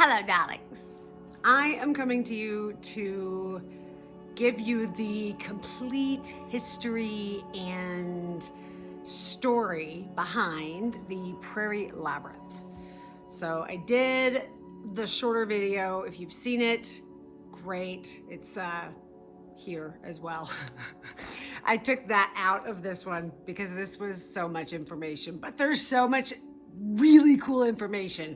Hello, darlings. I am coming to you to give you the complete history and story behind the Prairie Labyrinth. So I did the shorter video. If you've seen it, great. It's here as well. I took that out of this one because this was so much information, but there's so much really cool information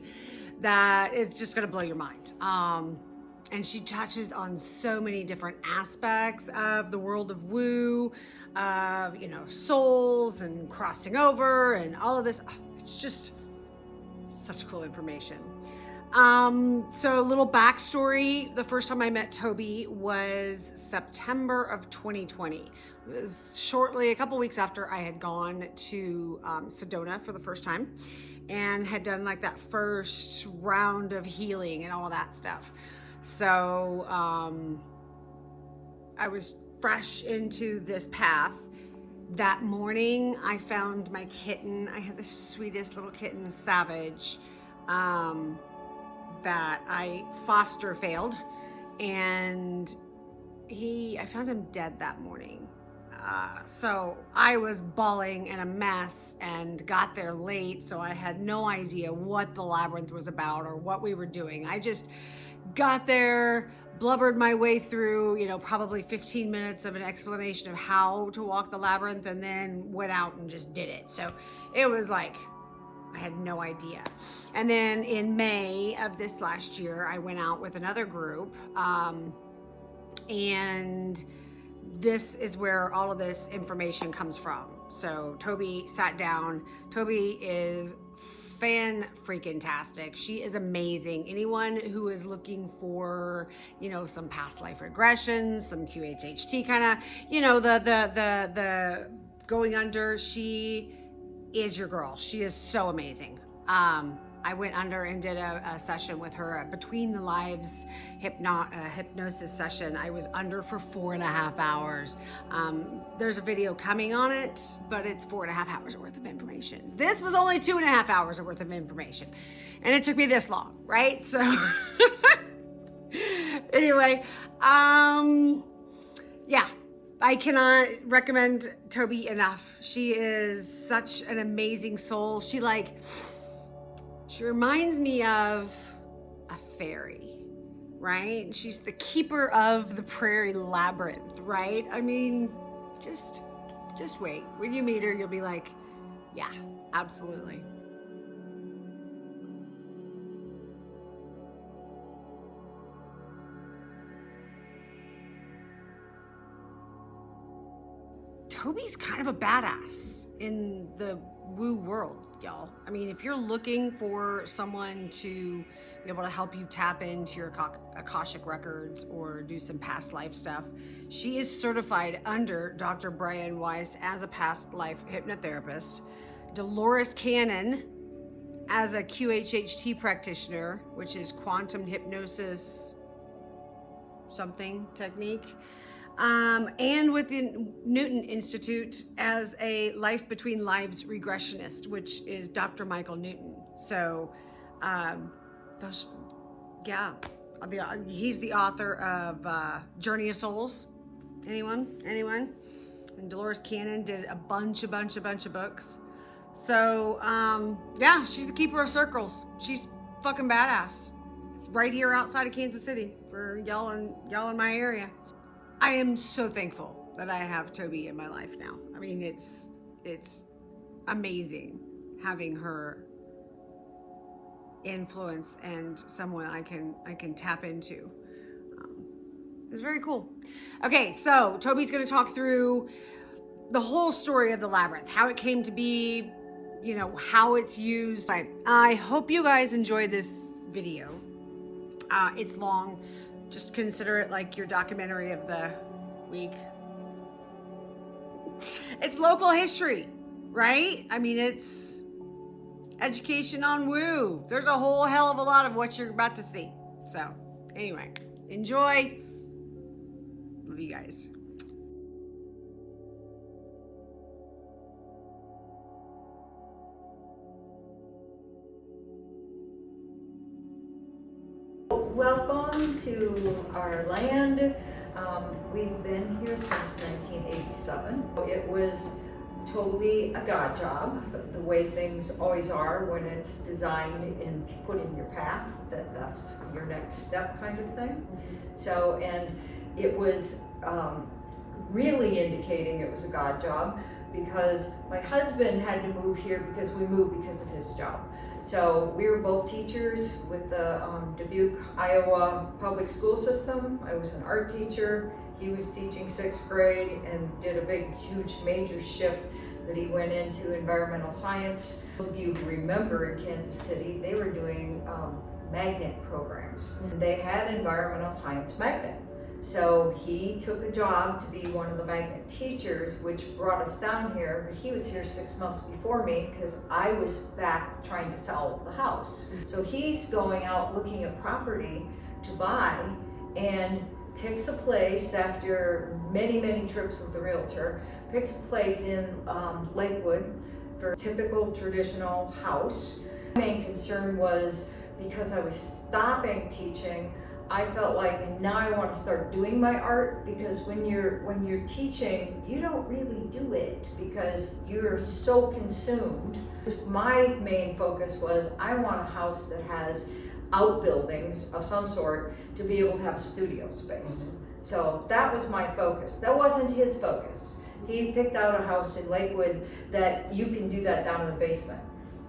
that it's just gonna blow your mind. And she touches on so many different aspects of the world of woo, of, souls and crossing over and all of this. Oh, it's just such cool information. So a little backstory. The first time I met Toby was September of 2020. It was shortly, a couple weeks after I had gone to Sedona for the first time and had done like that first round of healing and all that stuff. So I was fresh into this path. That morning I found my kitten. I had the sweetest little kitten, Savage, that I foster failed, and I found him dead that morning. So I was bawling and a mess and got there late, so I had no idea what the labyrinth was about or what we were doing. I just got there, blubbered my way through, probably 15 minutes of an explanation of how to walk the labyrinth, and then went out and just did it. So it was like, I had no idea. And then in May of this last year, I went out with another group, and this is where all of this information comes from. So Toby sat down. Toby is fan-freaking-tastic. She is amazing. Anyone who is looking for, some past life regressions, some QHHT kind of, the going under, she is your girl. She is so amazing. I went under and did a session with her, Between the Lives hypnosis session. I was under for 4.5 hours. There's a video coming on it, but it's 4.5 hours worth of information. This was only 2.5 hours worth of information, and it took me this long, right? So anyway, yeah, I cannot recommend Toby enough. She is such an amazing soul. She reminds me of a fairy, right? She's the keeper of the Prairie Labyrinth, right? I mean, just wait. When you meet her, you'll be like, yeah, absolutely. Toby's kind of a badass in the woo world, y'all. I mean, if you're looking for someone to be able to help you tap into your Akashic records or do some past life stuff, she is certified under Dr. Brian Weiss as a past life hypnotherapist, Dolores Cannon as a QHHT practitioner, which is quantum hypnosis something technique, and with the Newton Institute as a Life Between Lives regressionist, which is Dr. Michael Newton. So, he's the author of Journey of Souls. Anyone? And Dolores Cannon did a bunch of books. So, yeah, she's the keeper of circles. She's fucking badass. Right here outside of Kansas City for y'all in my area. I am so thankful that I have Toby in my life now. I mean, it's amazing having her influence and someone I can tap into. It's very cool. Okay, so Toby's going to talk through the whole story of the labyrinth, how it came to be, how it's used. I hope you guys enjoyed this video. It's long. Just consider it like your documentary of the week. It's local history, right? I mean, it's education on woo. There's a whole hell of a lot of what you're about to see. So anyway, enjoy. Love you guys. Welcome to our land. We've been here since 1987. It was totally a God job, the way things always are when it's designed and put in your path, that's your next step kind of thing. So, and it was really indicating it was a God job because my husband had to move here because we moved because of his job. So we were both teachers with the Dubuque, Iowa public school system. I was an art teacher. He was teaching 6th grade and did a big, huge, major shift that he went into environmental science. Those of you who remember in Kansas City, they were doing magnet programs. They had environmental science magnet. So he took a job to be one of the magnet teachers, which brought us down here. He was here 6 months before me because I was back trying to sell the house. So he's going out looking at property to buy and picks a place after many, many trips with the realtor, picks a place in Lakewood for a typical traditional house. My main concern was because I was stopping teaching, I felt like now I want to start doing my art, because when you're teaching, you don't really do it because you're so consumed. My main focus was I want a house that has outbuildings of some sort to be able to have a studio space. So that was my focus. That wasn't his focus. He picked out a house in Lakewood that you can do that down in the basement,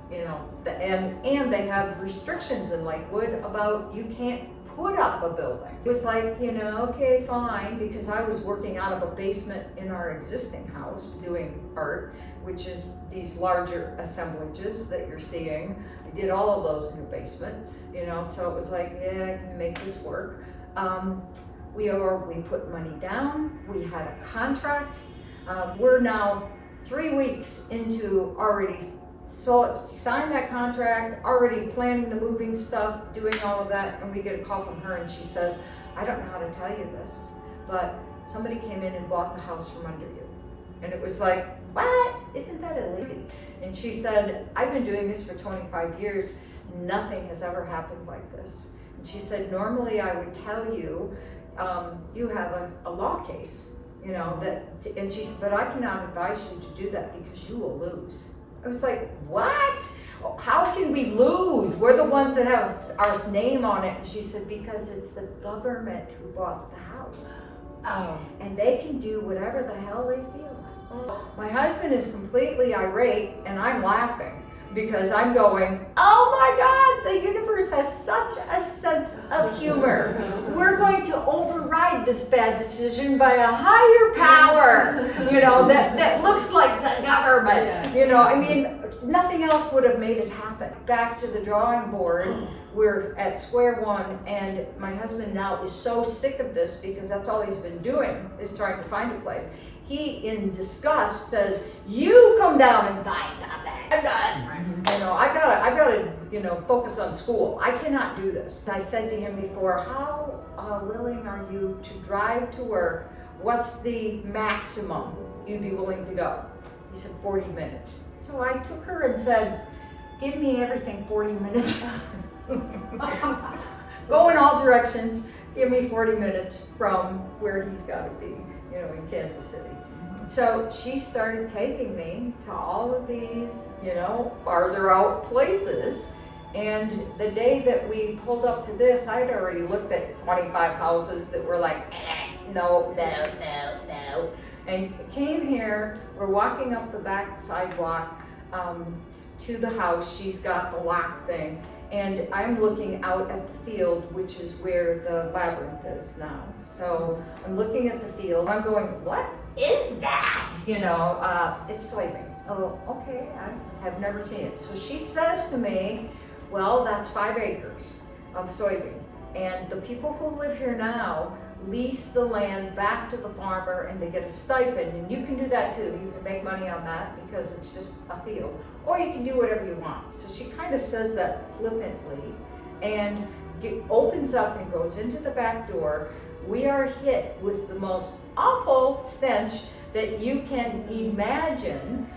you know, and they have restrictions in Lakewood about you can't put up a building. It was like, you know, okay, fine, because I was working out of a basement in our existing house doing art, which is these larger assemblages that you're seeing. I did all of those in the basement, you know, so it was like, yeah, I can make this work. We put money down, we had a contract. We're now 3 weeks into already signed that contract, already planning the moving stuff, doing all of that, and we get a call from her and she says, I don't know how to tell you this, but somebody came in and bought the house from under you. And it was like, what? Isn't that illegal? And she said, I've been doing this for 25 years, nothing has ever happened like this. And she said, normally I would tell you, you have a law case, you know, and she said, but I cannot advise you to do that because you will lose. I was like, what? How can we lose? We're the ones that have our name on it. And she said, because it's the government who bought the house. Oh. And they can do whatever the hell they feel like. My husband is completely irate and I'm laughing because I'm going, oh my God, the universe has such a sense of humor. We're going to override this bad decision by a higher power, you know, that looks like the government. You know, I mean, nothing else would have made it happen. Back to the drawing board, we're at square one, and my husband now is so sick of this because that's all he's been doing is trying to find a place. He, in disgust, says, you come down and find something. I'm done. You know, I gotta, you know, focus on school. I cannot do this. I said to him before, how willing are you to drive to work? What's the maximum you'd be willing to go? He said 40 minutes. So I took her and said, give me everything 40 minutes. Go in all directions. Give me 40 minutes from where he's got to be, you know, in Kansas City. So she started taking me to all of these, you know, farther out places. And the day that we pulled up to this, I'd already looked at 25 houses that were like, no. And came here, we're walking up the back sidewalk to the house. She's got the lock thing. And I'm looking out at the field, which is where the labyrinth is now. So I'm looking at the field. I'm going, what is that? You know, it's soybean. Oh, okay, I have never seen it. So she says to me, well, that's 5 acres of soybean. And the people who live here now lease the land back to the farmer and they get a stipend. And you can do that too. You can make money on that because it's just a field. Or you can do whatever you want. So she kind of says that flippantly and opens up and goes into the back door. We are hit with the most awful stench that you can imagine,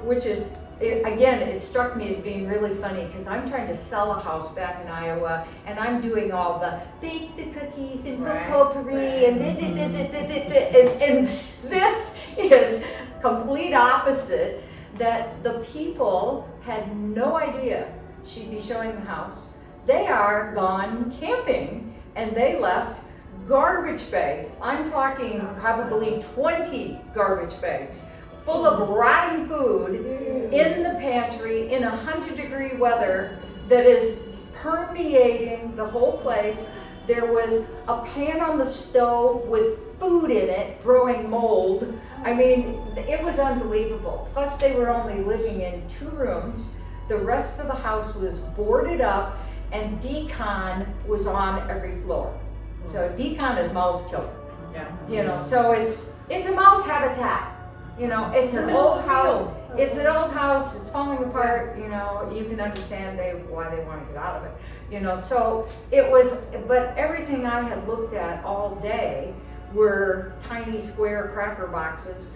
which is again, it struck me as being really funny because I'm trying to sell a house back in Iowa, and I'm doing all the bake the cookies and cook potpourri and and this is complete opposite. That the people had no idea she'd be showing the house. They are gone camping, and they left garbage bags. I'm talking probably 20 garbage bags full of rotting food in the pantry in 100-degree weather that is permeating the whole place. There was a pan on the stove with food in it, growing mold. I mean, it was unbelievable. Plus, they were only living in 2 rooms. The rest of the house was boarded up, and decon was on every floor. So decon is mouse killer. Yeah. You know, so it's a mouse habitat. You know, it's an old house. It's an old house. It's falling apart. You know, you can understand why they want to get out of it. You know, so it was. But everything I had looked at all day were tiny square cracker boxes.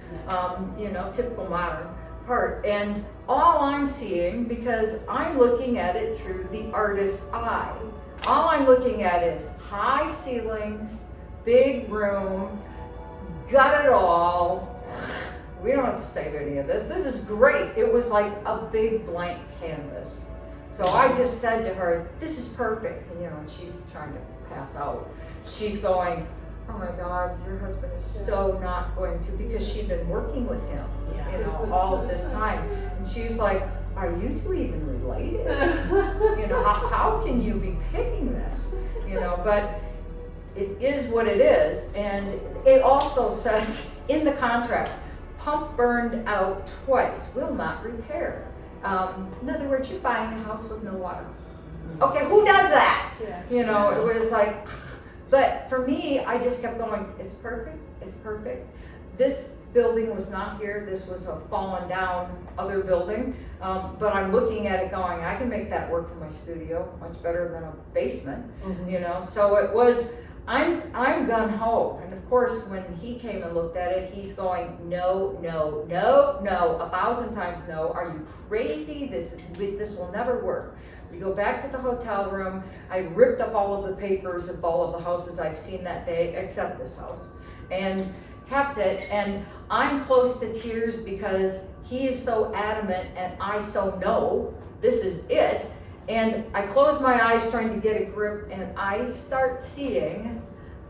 You know, typical modern part. And all I'm seeing, because I'm looking at it through the artist's eye, all I'm looking at is high ceilings, big room, got it all. We don't have to save any of this. This is great. It was like a big blank canvas. So I just said to her, this is perfect. And, you know, and she's trying to pass out. She's going, oh my God, your husband is so not going to, because she'd been working with him, you know, all of this time. And she's like, are you two even related? You know, how can you be picking this? You know, but it is what it is. And it also says in the contract, pump burned out twice, will not repair. In other words, you're buying a house with no water. Okay, who does that? You know, it was like, but for me, I just kept going, it's perfect, it's perfect. This building was not here, this was a fallen down other building, but I'm looking at it going, I can make that work for my studio, much better than a basement, you know, so it was, I'm gung-ho, and of course, when he came and looked at it, he's going, no, no, no, no, 1,000 times no, are you crazy? This will never work. We go back to the hotel room. I ripped up all of the papers of all of the houses I've seen that day, except this house, and kept it. And I'm close to tears because he is so adamant and I so know this is it. And I close my eyes trying to get a grip, and I start seeing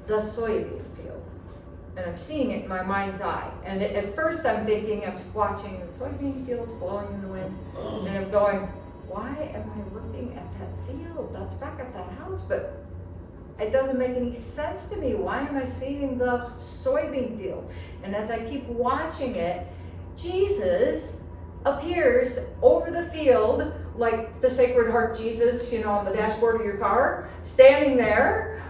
the soybean field. And I'm seeing it in my mind's eye. And at first I'm thinking, I'm watching the soybean fields blowing in the wind, and I'm going, why am I looking at that field? That's back at that house, but it doesn't make any sense to me. Why am I seeing the soybean field? And as I keep watching it, Jesus appears over the field like the Sacred Heart Jesus, you know, on the dashboard of your car, standing there,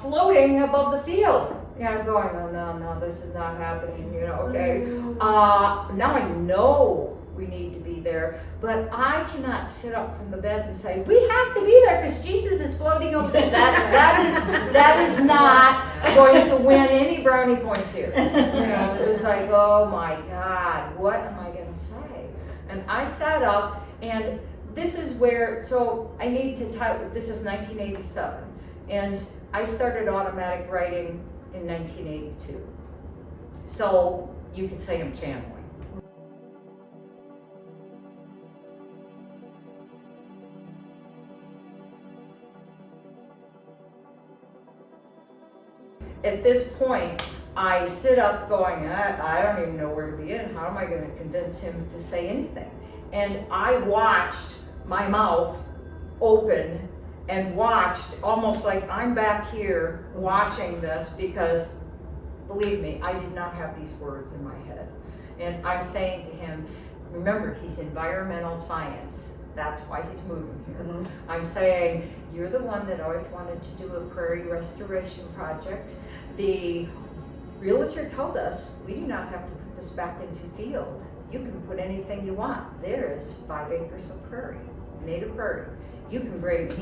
floating above the field. And I'm going, oh no, this is not happening, you know, okay. Now I know we need to be there, but I cannot sit up from the bed and say, we have to be there because Jesus is floating over there. That is not going to win any brownie points here. You know, it was like, oh my God, what am I going to say? And I sat up, and this is where, so I need to tell, this is 1987, and I started automatic writing in 1982. So you could say I'm channeling. At this point, I sit up going, I don't even know where to begin. How am I going to convince him to say anything? And I watched my mouth open and watched almost like I'm back here watching this, because believe me, I did not have these words in my head. And I'm saying to him, remember, he's environmental science. That's why he's moving here. I'm saying, you're the one that always wanted to do a prairie restoration project. The realtor told us we do not have to put this back into field. You can put anything you want. There is 5 acres of prairie, native prairie. You can bring,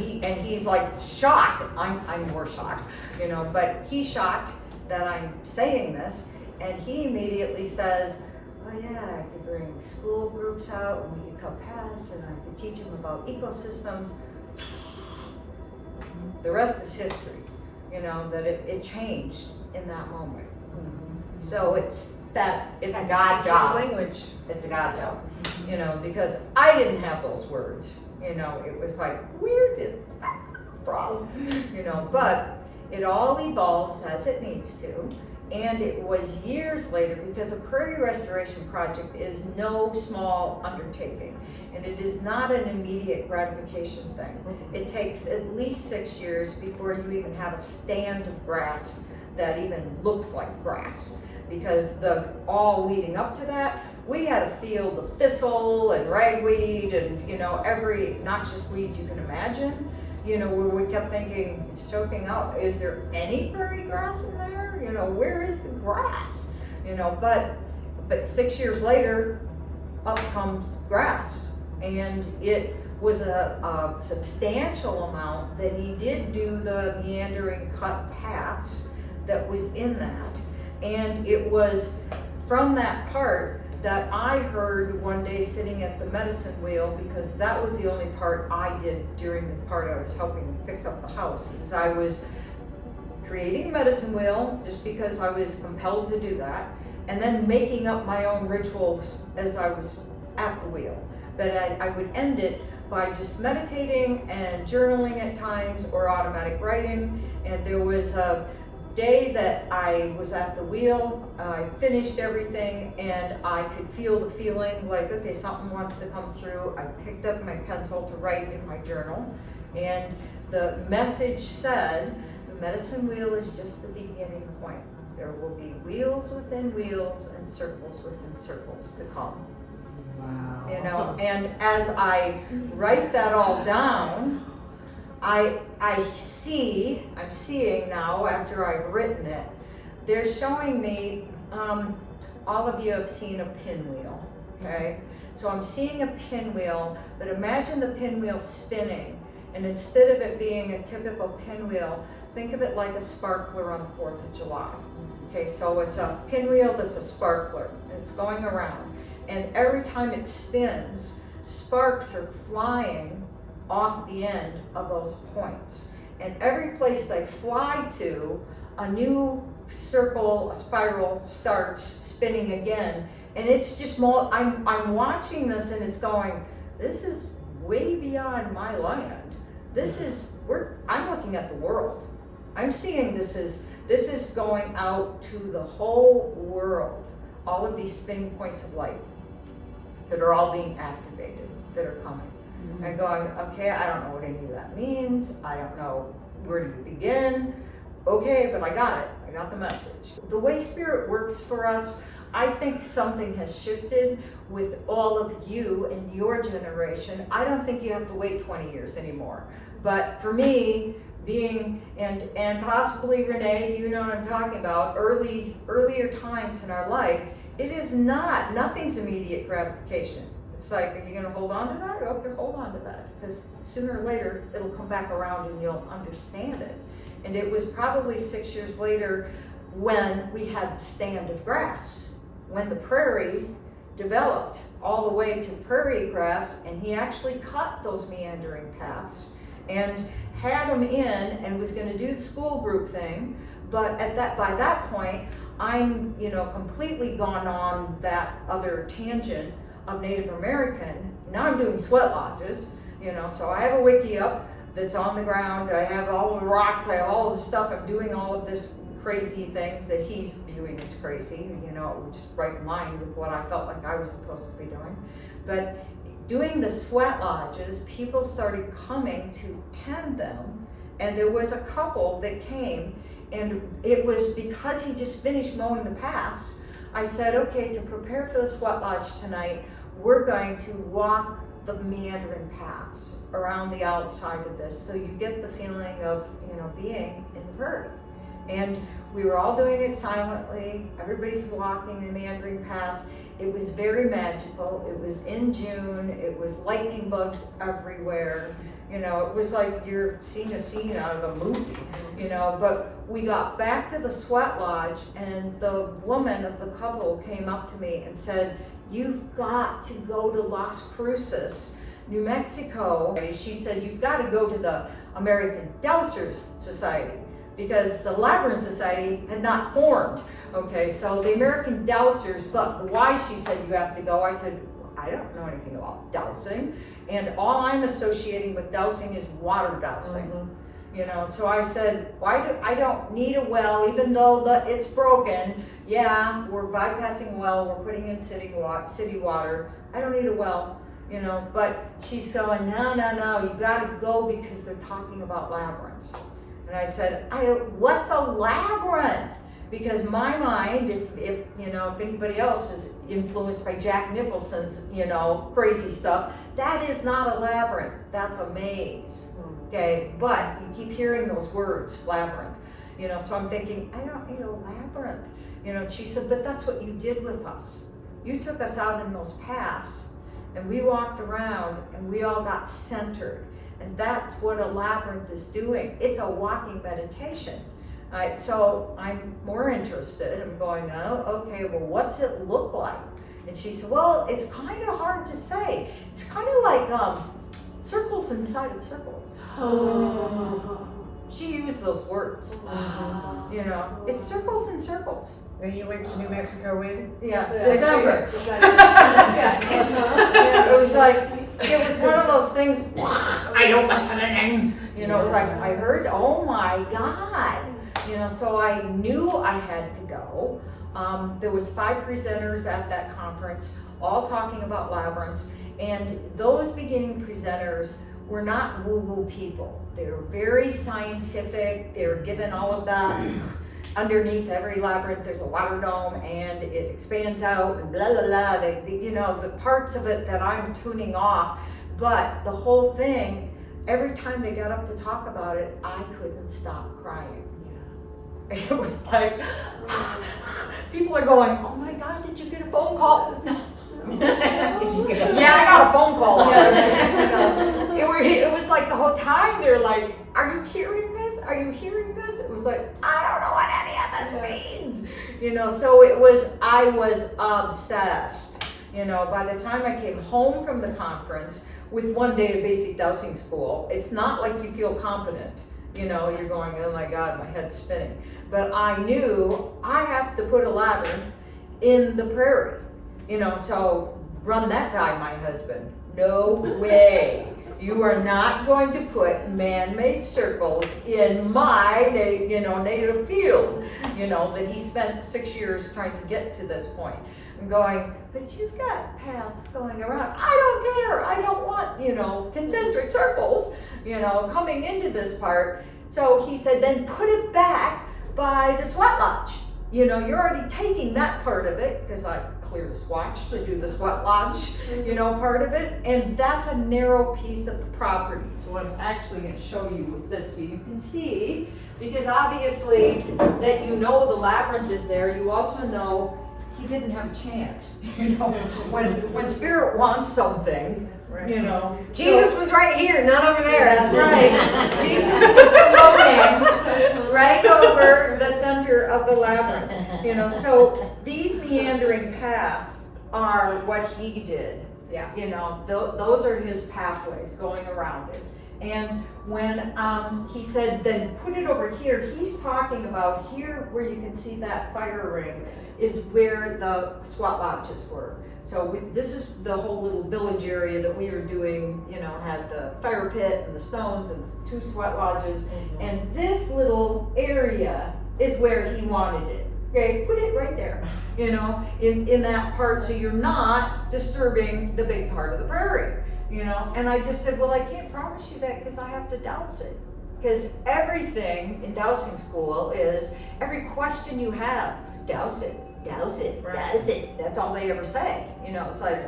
he's like shocked. I'm more shocked, you know, but he's shocked that I'm saying this, and he immediately says, oh yeah, I could bring school groups out and we could cut paths and I could teach them about ecosystems. The rest is history, you know, that it changed in that moment. So it's a God job. Language. It's a God job, you know, because I didn't have those words, you know, it was like, where did that come from? You know, but it all evolves as it needs to. And it was years later, because a prairie restoration project is no small undertaking. And it is not an immediate gratification thing. It takes at least 6 years before you even have a stand of grass that even looks like grass. Because all leading up to that, we had a field of thistle and ragweed and, you know, every noxious weed you can imagine. You know, where we kept thinking, it's choking out, is there any prairie grass in there? You know, where is the grass? You know, but 6 years later, up comes grass. And it was a substantial amount that he did do the meandering cut paths that was in that. And it was from that part that I heard one day sitting at the medicine wheel, because that was the only part I did during the part I was helping fix up the house, is I was creating a medicine wheel just because I was compelled to do that, and then making up my own rituals as I was at the wheel. But I would end it by just meditating and journaling at times, or automatic writing. And there was a day that I was at the wheel, I finished everything, and I could feel the feeling like, okay, something wants to come through. I picked up my pencil to write in my journal, and the message said, the medicine wheel is just the beginning point. There will be wheels within wheels and circles within circles to come. Wow. You know, and as I write that all down, I'm seeing now, after I've written it, they're showing me, all of you have seen a pinwheel, okay? So I'm seeing a pinwheel, but imagine the pinwheel spinning, and instead of it being a typical pinwheel, think of it like a sparkler on the 4th of July. Okay, so it's a pinwheel that's a sparkler, and it's going around, and every time it spins, sparks are flying off the end of those points. And every place they fly to, a new circle, a spiral starts spinning again. And it's just more, I'm watching this and it's going, this is way beyond my land. I'm looking at the world. I'm seeing this is going out to the whole world. All of these spinning points of light that are all being activated, that are coming. And going, okay, I don't know what any of that means. I don't know, where do you begin? Okay, but I got it. I got the message. The way spirit works for us, I think something has shifted with all of you and your generation. I don't think you have to wait 20 years anymore. But for me, being, and possibly Renee, you know what I'm talking about, earlier times in our life, it is nothing's immediate gratification. It's like, are you going to hold on to that? Okay, hold on to that. Because sooner or later, it'll come back around and you'll understand it. And it was probably 6 years later when we had the stand of grass, when the prairie developed all the way to prairie grass, and he actually cut those meandering paths and had them in and was going to do the school group thing. But by that point, I'm, completely gone on that other tangent of Native American. Now I'm doing sweat lodges, so I have a wiki up that's on the ground. I have all the rocks, I have all the stuff. I'm doing all of this crazy things that he's viewing as crazy, it was just right in line with what I felt like I was supposed to be doing. But doing the sweat lodges, people started coming to tend them, and there was a couple that came, and it was because he just finished mowing the paths. I said, okay, to prepare for the sweat lodge tonight, we're going to walk the meandering paths around the outside of this, so you get the feeling of, being in the prairie. And we were all doing it silently. Everybody's walking the meandering paths. It was very magical. It was in June. It was lightning bugs everywhere. It was like you're seeing a scene out of a movie, but we got back to the sweat lodge, and the woman of the couple came up to me and said, you've got to go to Las Cruces, New Mexico. She said, you've got to go to the American Dowsers Society, because the Labyrinth Society had not formed. Okay, so the American Dowsers, but why she said you have to go, I said, I don't know anything about dowsing, and all I'm associating with dowsing is water dowsing. You know, so I said, I don't need a well, even though it's broken. Yeah, we're bypassing well, we're putting in city water. I don't need a well, you know, but she's going, no, you gotta go because they're talking about labyrinths. And I said, what's a labyrinth? Because my mind, if you know, if anybody else is influenced by Jack Nicholson's, you know, crazy stuff, that is not a labyrinth, that's a maze. Okay, but you keep hearing those words, labyrinth, you know, so I'm thinking, I don't need a labyrinth, you know. She said, but that's what you did with us. You took us out in those paths, and we walked around, and we all got centered, and that's what a labyrinth is doing. It's a walking meditation. So I'm more interested. I'm going, oh, okay, well, what's it look like? And she said, well, it's kind of hard to say. It's kind of like circles inside of circles. Oh. She used those words. Oh. You know, it's circles and circles. And you went to New Mexico when? Yeah, December. Yeah, it was like, it was one of those things, I don't listen. You know, it was like, I heard, oh my God. You know, so I knew I had to go. There was 5 presenters at that conference, all talking about labyrinths, and those beginning presenters were not woo-woo people. They were very scientific. They were given all of that. Underneath every labyrinth, there's a water dome, and it expands out, and blah, blah, blah. You know, the parts of it that I'm tuning off, but the whole thing, every time they got up to talk about it, I couldn't stop crying. It was like, people are going, oh my God, did you get a phone call? Yeah, I got a phone call. It was like the whole time they're like, are you hearing this? Are you hearing this? It was like, I don't know what any of this means. You know, so I was obsessed. You know, by the time I came home from the conference with 1 day of basic dowsing school, it's not like you feel confident. You know, you're going, oh my God, my head's spinning. But I knew I have to put a labyrinth in the prairie. You know, so run that guy, my husband. No way. You are not going to put man-made circles in my, native field. You know, that he spent 6 years trying to get to this point. I'm going, but you've got paths going around. I don't care. I don't want, concentric circles, coming into this part. So he said, then put it back by the sweat lodge. You're already taking that part of it, because I clear the swatch to do the sweat lodge, part of it. And that's a narrow piece of the property. So I'm actually going to show you with this so you can see, because obviously that the labyrinth is there, you also know he didn't have a chance. When spirit wants something, Jesus was right here, not over there. That's right. Jesus was floating right over the center of the labyrinth. So these meandering paths are what he did. Yeah. Those are his pathways going around it. And when he said, then put it over here, he's talking about here where you can see that fire ring is where the squat lodges were. So this is the whole little village area that we were doing, had the fire pit and the stones and the 2 sweat lodges. Mm-hmm. And this little area is where he wanted it. Okay, put it right there, in that part, so you're not disturbing the big part of the prairie, And I just said, well, I can't promise you that because I have to douse it. Because everything in dowsing school is every question you have, douse it, douse it, right. Douse it. That's all they ever say. It's like,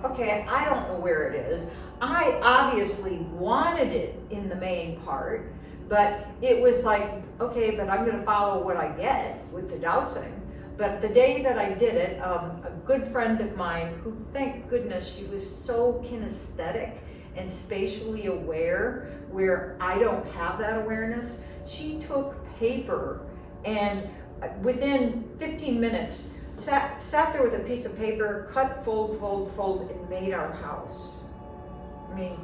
okay, I don't know where it is. I obviously wanted it in the main part, but it was like, okay, but I'm going to follow what I get with the dowsing. But the day that I did it, a good friend of mine, who, thank goodness, she was so kinesthetic and spatially aware, where I don't have that awareness, she took paper and within 15 minutes sat there with a piece of paper, cut, fold, and made our house. I mean,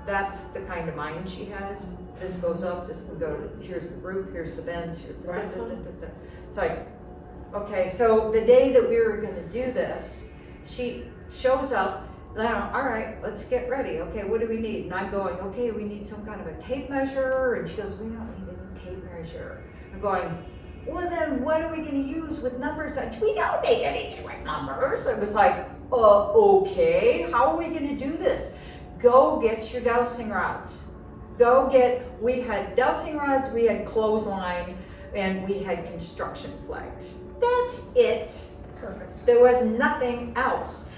that's the kind of mind she has. This goes up, this will go to, here's the roof, here's the bends, here's the It's like, okay, so the day that we were gonna do this, she shows up, and I'm, all right, let's get ready. Okay, what do we need? And I'm going, okay, we need some kind of a tape measure. And she goes, we don't need any tape measure. I'm going, well then what are we gonna use with numbers? We don't need anything with numbers. It was like, okay, how are we gonna do this? Go get your dowsing rods. We had dowsing rods, we had clothesline, and we had construction flags. That's it. Perfect. There was nothing else.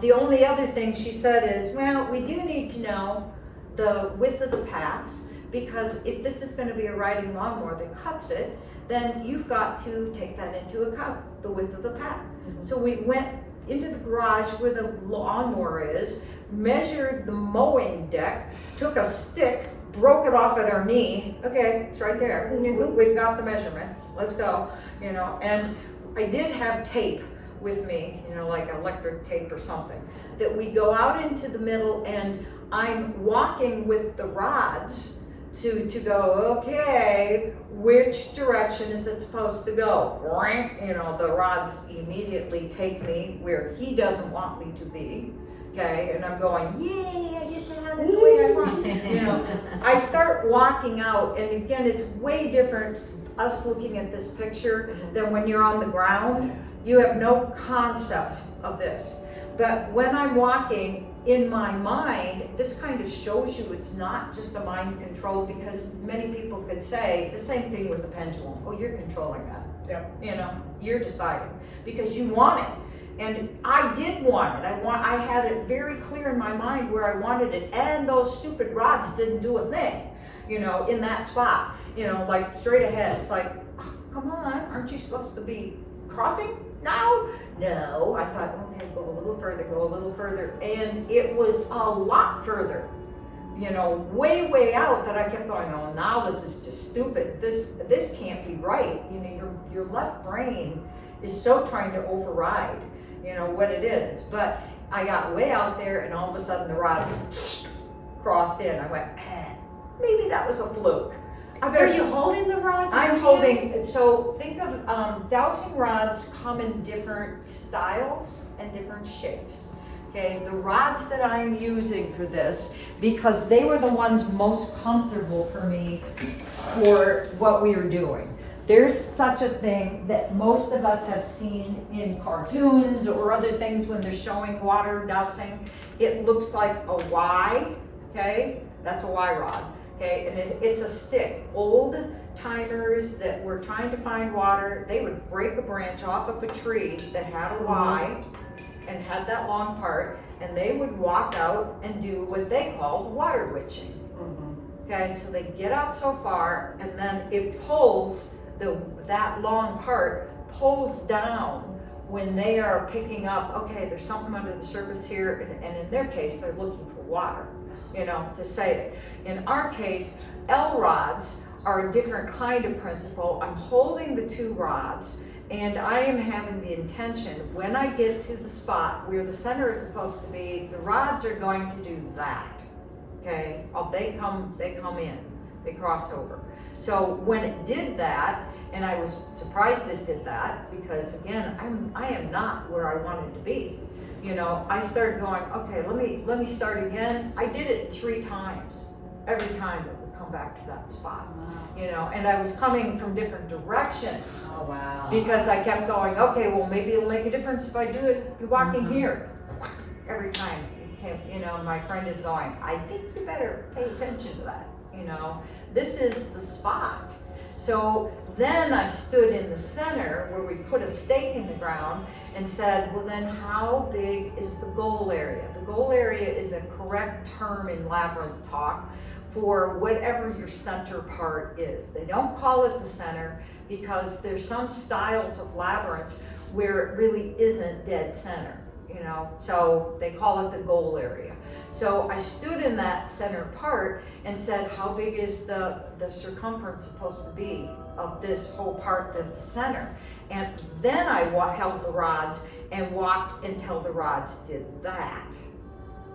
The only other thing she said is, well, we do need to know the width of the paths, because if this is gonna be a riding lawnmower that cuts it, then you've got to take that into account, the width of the path. Mm-hmm. So we went into the garage where the lawnmower is, measured the mowing deck, took a stick, broke it off at our knee. Okay, it's right there. We've got the measurement. Let's go. And I did have tape with me, like electric tape or something, that we go out into the middle, and I'm walking with the rods to go, okay, which direction is it supposed to go? The rods immediately take me where he doesn't want me to be. Okay, and I'm going, yay, I get to have it the way I want. I start walking out, and again, it's way different us looking at this picture than when you're on the ground. You have no concept of this. But when I'm walking, in my mind, this kind of shows you it's not just a mind control, because many people could say the same thing with the pendulum. Oh, you're controlling that. Yep. You're deciding because you want it. And I did want it. I had it very clear in my mind where I wanted it, and those stupid rods didn't do a thing, in that spot, like straight ahead. It's like, oh, come on, aren't you supposed to be crossing now? No, I thought, okay, go a little further, and it was a lot further, way out, that I kept going, oh, now this is just stupid. This can't be right. Your left brain is so trying to override what it is. But I got way out there, and all of a sudden the rods crossed in. I went, maybe that was a fluke. Are you holding the rods? I'm holding, so think of dowsing rods come in different styles and different shapes. Okay, the rods that I'm using for this, because they were the ones most comfortable for me for what we were doing. There's such a thing that most of us have seen in cartoons or other things when they're showing water dowsing. It looks like a Y, okay? That's a Y rod, okay? And it's a stick. Old timers that were trying to find water, they would break a branch off of a tree that had a Y and had that long part, and they would walk out and do what they called water witching. Okay, so they get out so far, and then it pulls, that long part pulls down when they are picking up, okay, there's something under the surface here, and in their case, they're looking for water, to save it. In our case, L rods are a different kind of principle. I'm holding the two rods, and I am having the intention, when I get to the spot where the center is supposed to be, the rods are going to do that, okay? They come in, they cross over. So when it did that, and I was surprised it did that, because again, I am not where I wanted to be. I started going, okay, let me start again. I did it 3 times. Every time it would come back to that spot. Wow. And I was coming from different directions. Oh, wow. Because I kept going, okay, well, maybe it'll make a difference if I do it walking here. Every time, my friend is going, I think you better pay attention to that. This is the spot. So then I stood in the center where we put a stake in the ground and said, well, then how big is the goal area? The goal area is a correct term in labyrinth talk for whatever your center part is. They don't call it the center because there's some styles of labyrinths where it really isn't dead center, so they call it the goal area. So I stood in that center part and said, how big is the circumference supposed to be? of this whole part at the center. And then I held the rods and walked until the rods did that.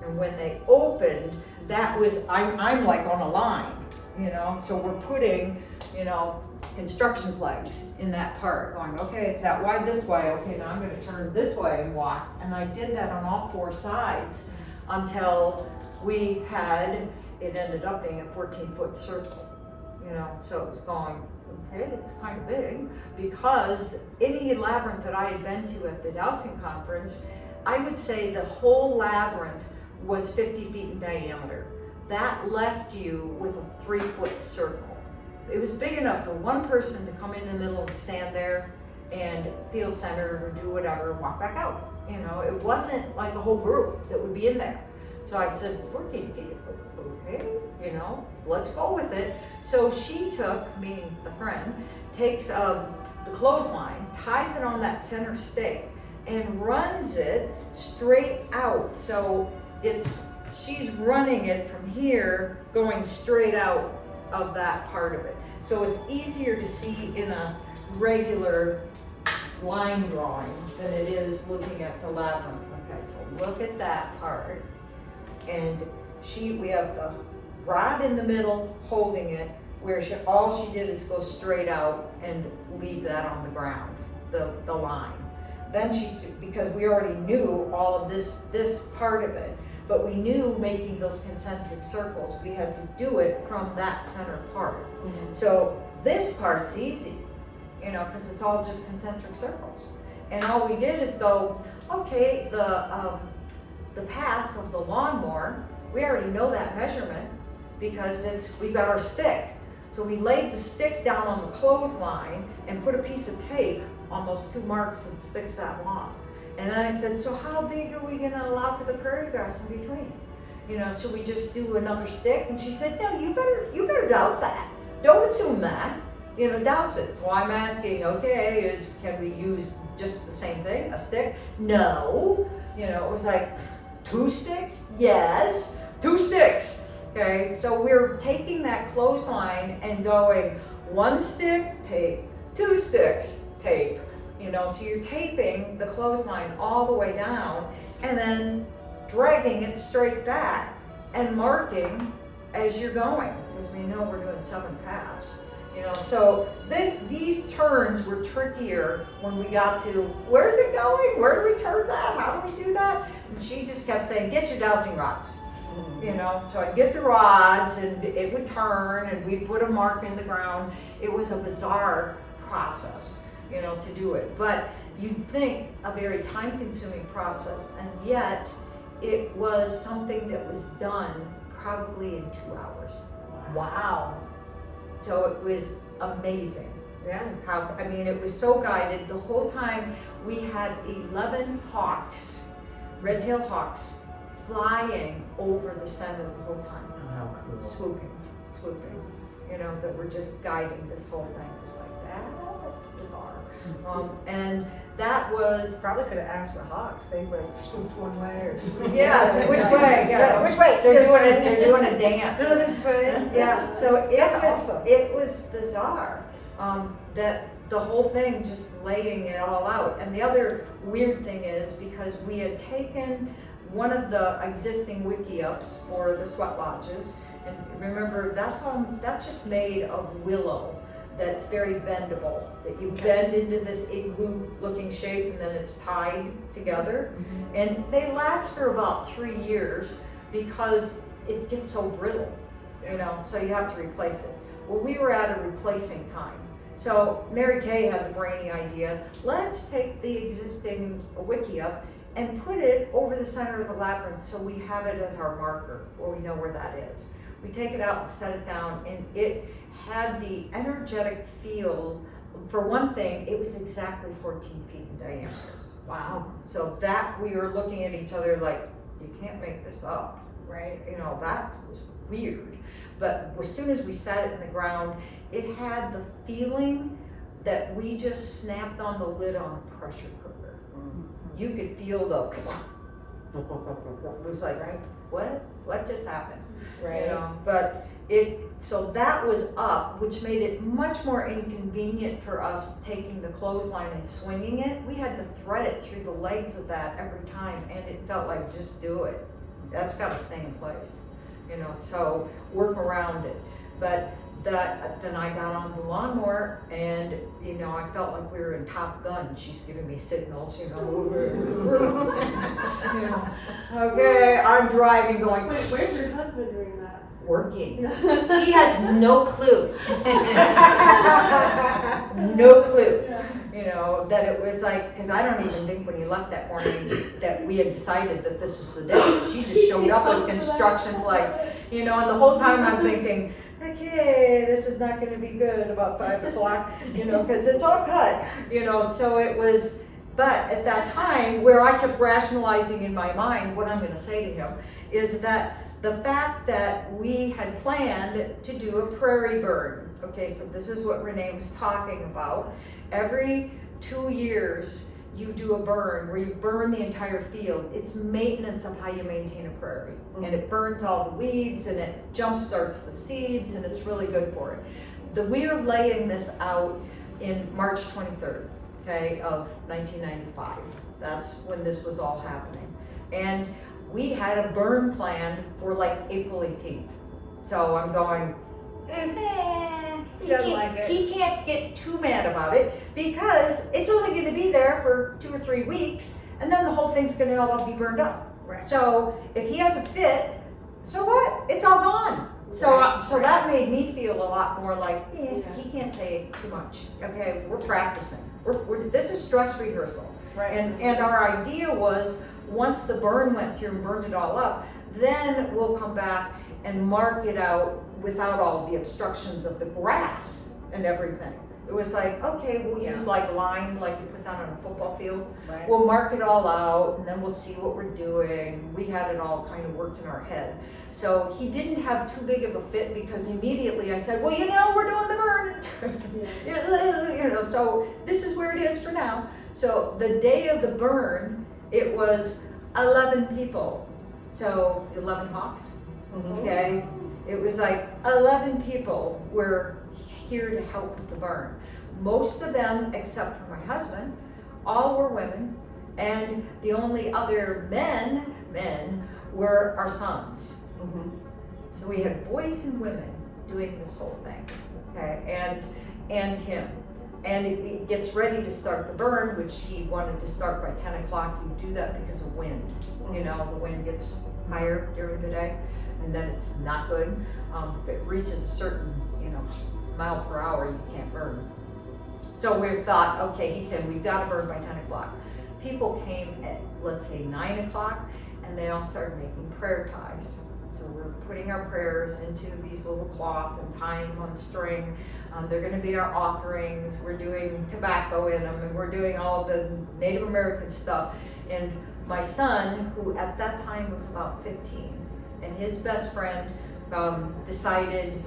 And when they opened, that was, I'm like on a line, you know, so we're putting, you know, construction flags in that part, going, okay, it's that wide this way, okay, now I'm gonna turn this way and walk. And I did that on all four sides until we had, it ended up being a 14-foot circle, you know, so it was going, okay, this is kind of big, because any labyrinth that I had been to at the dowsing conference, I would say the whole labyrinth was 50 feet in diameter. That left you with a 3-foot circle. It was big enough for one person to come in the middle and stand there and feel centered or do whatever and walk back out. You know, it wasn't like a whole group that would be in there. So I said, 14 feet, okay, you know, let's go with it. So she took, meaning the friend, takes the clothesline, ties it on that center stake, and runs it straight out. So she's running it from here, going straight out of that part of it. So it's easier to see in a regular line drawing than it is looking at the labyrinth. Okay, so look at that part. And we have the rod in the middle holding it, where all she did is go straight out and leave that on the ground, the line. Then because we already knew all of this part of it, but we knew making those concentric circles, we had to do it from that center part. Mm-hmm. So this part's easy, you know, because it's all just concentric circles. And all we did is go, okay, the path of the lawnmower, we already know that measurement because we got our stick. So we laid the stick down on the clothesline and put a piece of tape, almost 2 marks and sticks that long. And then I said, so how big are we gonna allow for the prairie grass in between? You know, should we just do another stick? And she said, no, you better douse that. Don't assume that, you know, douse it. So I'm asking, okay, can we use just the same thing, a stick? No, you know, it was like, 2 sticks? Yes, 2 sticks. Okay, so we're taking that clothesline and going 1 stick, tape, 2 sticks, tape. You know, so you're taping the clothesline all the way down and then dragging it straight back and marking as you're going, because we know we're doing 7 paths. You know, so these turns were trickier when we got to, where's it going? Where do we turn that? How do we do that? And she just kept saying, get your dowsing rods. You know, so I'd get the rods and it would turn and we'd put a mark in the ground. It was a bizarre process, you know, to do it. But you'd think a very time-consuming process, and yet it was something that was done probably in 2 hours. Wow. So it was amazing. Yeah. It was so guided. The whole time we had 11 hawks, red-tailed hawks, flying over the center the whole time. How cool. Swooping. You know, that were just guiding this whole thing. It was like, that's bizarre. And that was... Probably could have asked the hawks. They would have swooped one way or swooped yeah, so which way? Yeah. Which way? They're doing a dance. No, this way. Yeah, so Awesome. it was bizarre. That the whole thing just laying it all out. And the other weird thing is, because we had taken one of the existing wiki-ups for the sweat lodges, and remember that's just made of willow that's very bendable, that you bend into this igloo looking shape and then it's tied together. Mm-hmm. And they last for about 3 years because it gets so brittle, you know, so you have to replace it. Well, we were at a replacing time. So Mary Kay had the brainy idea, let's take the existing wiki-up and put it over the center of the labyrinth so we have it as our marker, where we know where that is. We take it out and set it down, and it had the energetic feel. For one thing, it was exactly 14 feet in diameter. Wow. So that we were looking at each other like, you can't make this up, right? You know, that was weird. But as soon as we sat it in the ground, it had the feeling that we just snapped on the lid on a pressure cooker. Mm-hmm. You could feel the, it was like, right? what just happened? Right. You know, but so that was up, which made it much more inconvenient for us taking the clothesline and swinging it. We had to thread it through the legs of that every time, and it felt like, just do it. That's got to stay in place, you know, so work around it. But then I got on the lawnmower, and, you know, I felt like we were in Top Gun. She's giving me signals, you know, you know, okay, I'm driving going, Wait, where's your husband doing that? working. He has no clue. No clue. You know, that it was like, because I don't even think when he left that morning that we had decided that this was the day. She just showed up with construction flags, you know, and the whole time I'm thinking, okay, this is not going to be good about 5 o'clock, you know, because it's all cut, you know, so it was, but at that time where I kept rationalizing in my mind what I'm going to say to him is that the fact that we had planned to do a prairie burn. Okay, so this is what Renee was talking about. Every 2 years, you do a burn where you burn the entire field. It's maintenance of how you maintain a prairie. And it burns all the weeds, and it jump starts the seeds, and it's really good for it. We are laying this out in March 23rd, okay, of 1995. That's when this was all happening. And we had a burn plan for like April 18th. So I'm going, he can't get too mad about it because it's only going to be there for 2 or 3 weeks, and then the whole thing's going to all be burned up. Right. So if he has a fit, so what? It's all gone. So that made me feel a lot more like, he can't say too much. Okay, we're practicing. This is dress rehearsal. Right. And our idea was, once the burn went through and burned it all up, then we'll come back and mark it out without all the obstructions of the grass and everything. It was like, okay, we'll use like lime, like you put down on a football field. Right. We'll mark it all out, and then we'll see what we're doing. We had it all kind of worked in our head. So he didn't have too big of a fit, because immediately I said, well, you know, we're doing the burn. You know, so this is where it is for now. So the day of the burn, it was 11 people. So 11 hawks, okay? It was like 11 people were here to help with the burn. Most of them, except for my husband, all were women, and the only other men were our sons. So we had boys and women doing this whole thing, okay, and him. And it gets ready to start the burn, which he wanted to start by 10 o'clock. You do that because of wind. You know, the wind gets higher during the day, and then it's not good. If it reaches a certain, you know, mile per hour, you can't burn. So we thought, okay, he said, we've got to burn by 10 o'clock. People came at, let's say, 9 o'clock, and they all started making prayer ties. So we're putting our prayers into these little cloth and tying them on string. They're going to be our offerings. We're doing tobacco in them, and we're doing all the Native American stuff. And my son, who at that time was about 15, and his best friend decided,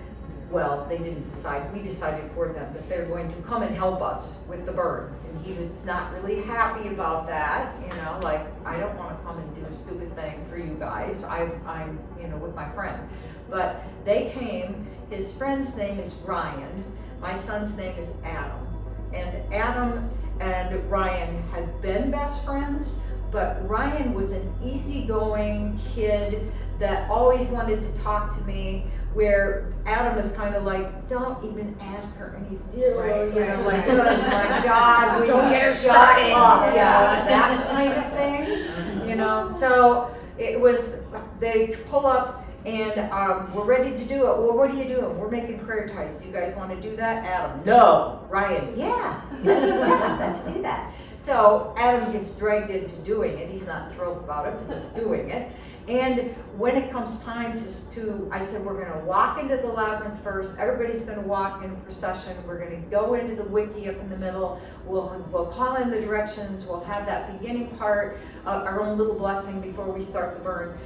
well, they didn't decide, we decided for them that they're going to come and help us with the burn. And he was not really happy about that, you know, like, I don't want to come and do a stupid thing for you guys. I'm, you know, with my friend. But they came. His friend's name is Ryan. My son's name is Adam. And Adam and Ryan had been best friends, but Ryan was an easygoing kid that always wanted to talk to me, where Adam is kind of like, don't even ask her anything. Right, You know, right, like, right. oh my God, Don't get her shut started. up. Yeah, that kind of thing, you know. So it was, they pull up, and we're ready to do it. Well, what are you doing? We're making prayer ties. Do you guys want to do that? Adam, no. Ryan, yeah, let's do that. So Adam gets dragged into doing it. He's not thrilled about it, but he's doing it. And when it comes time to I said, we're going to walk into the labyrinth first. Everybody's going to walk in procession. We're going to go into the wiki up in the middle. We'll call in the directions. We'll have that beginning part, our own little blessing before we start the burn.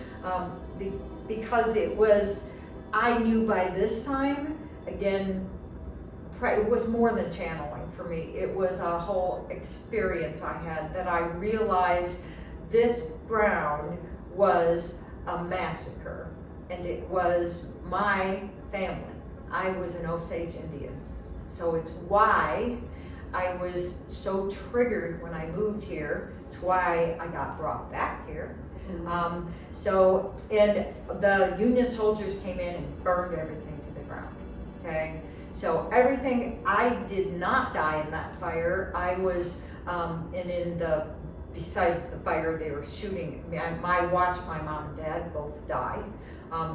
Because it was, I knew by this time, again, it was more than channeling for me. It was a whole experience I had, that I realized this ground was a massacre, and it was my family. I was an Osage Indian. So it's why I was so triggered when I moved here. It's why I got brought back here. And the Union soldiers came in and burned everything to the ground, okay? So everything, I did not die in that fire. I was, besides the fire they were shooting, I watched my mom and dad both die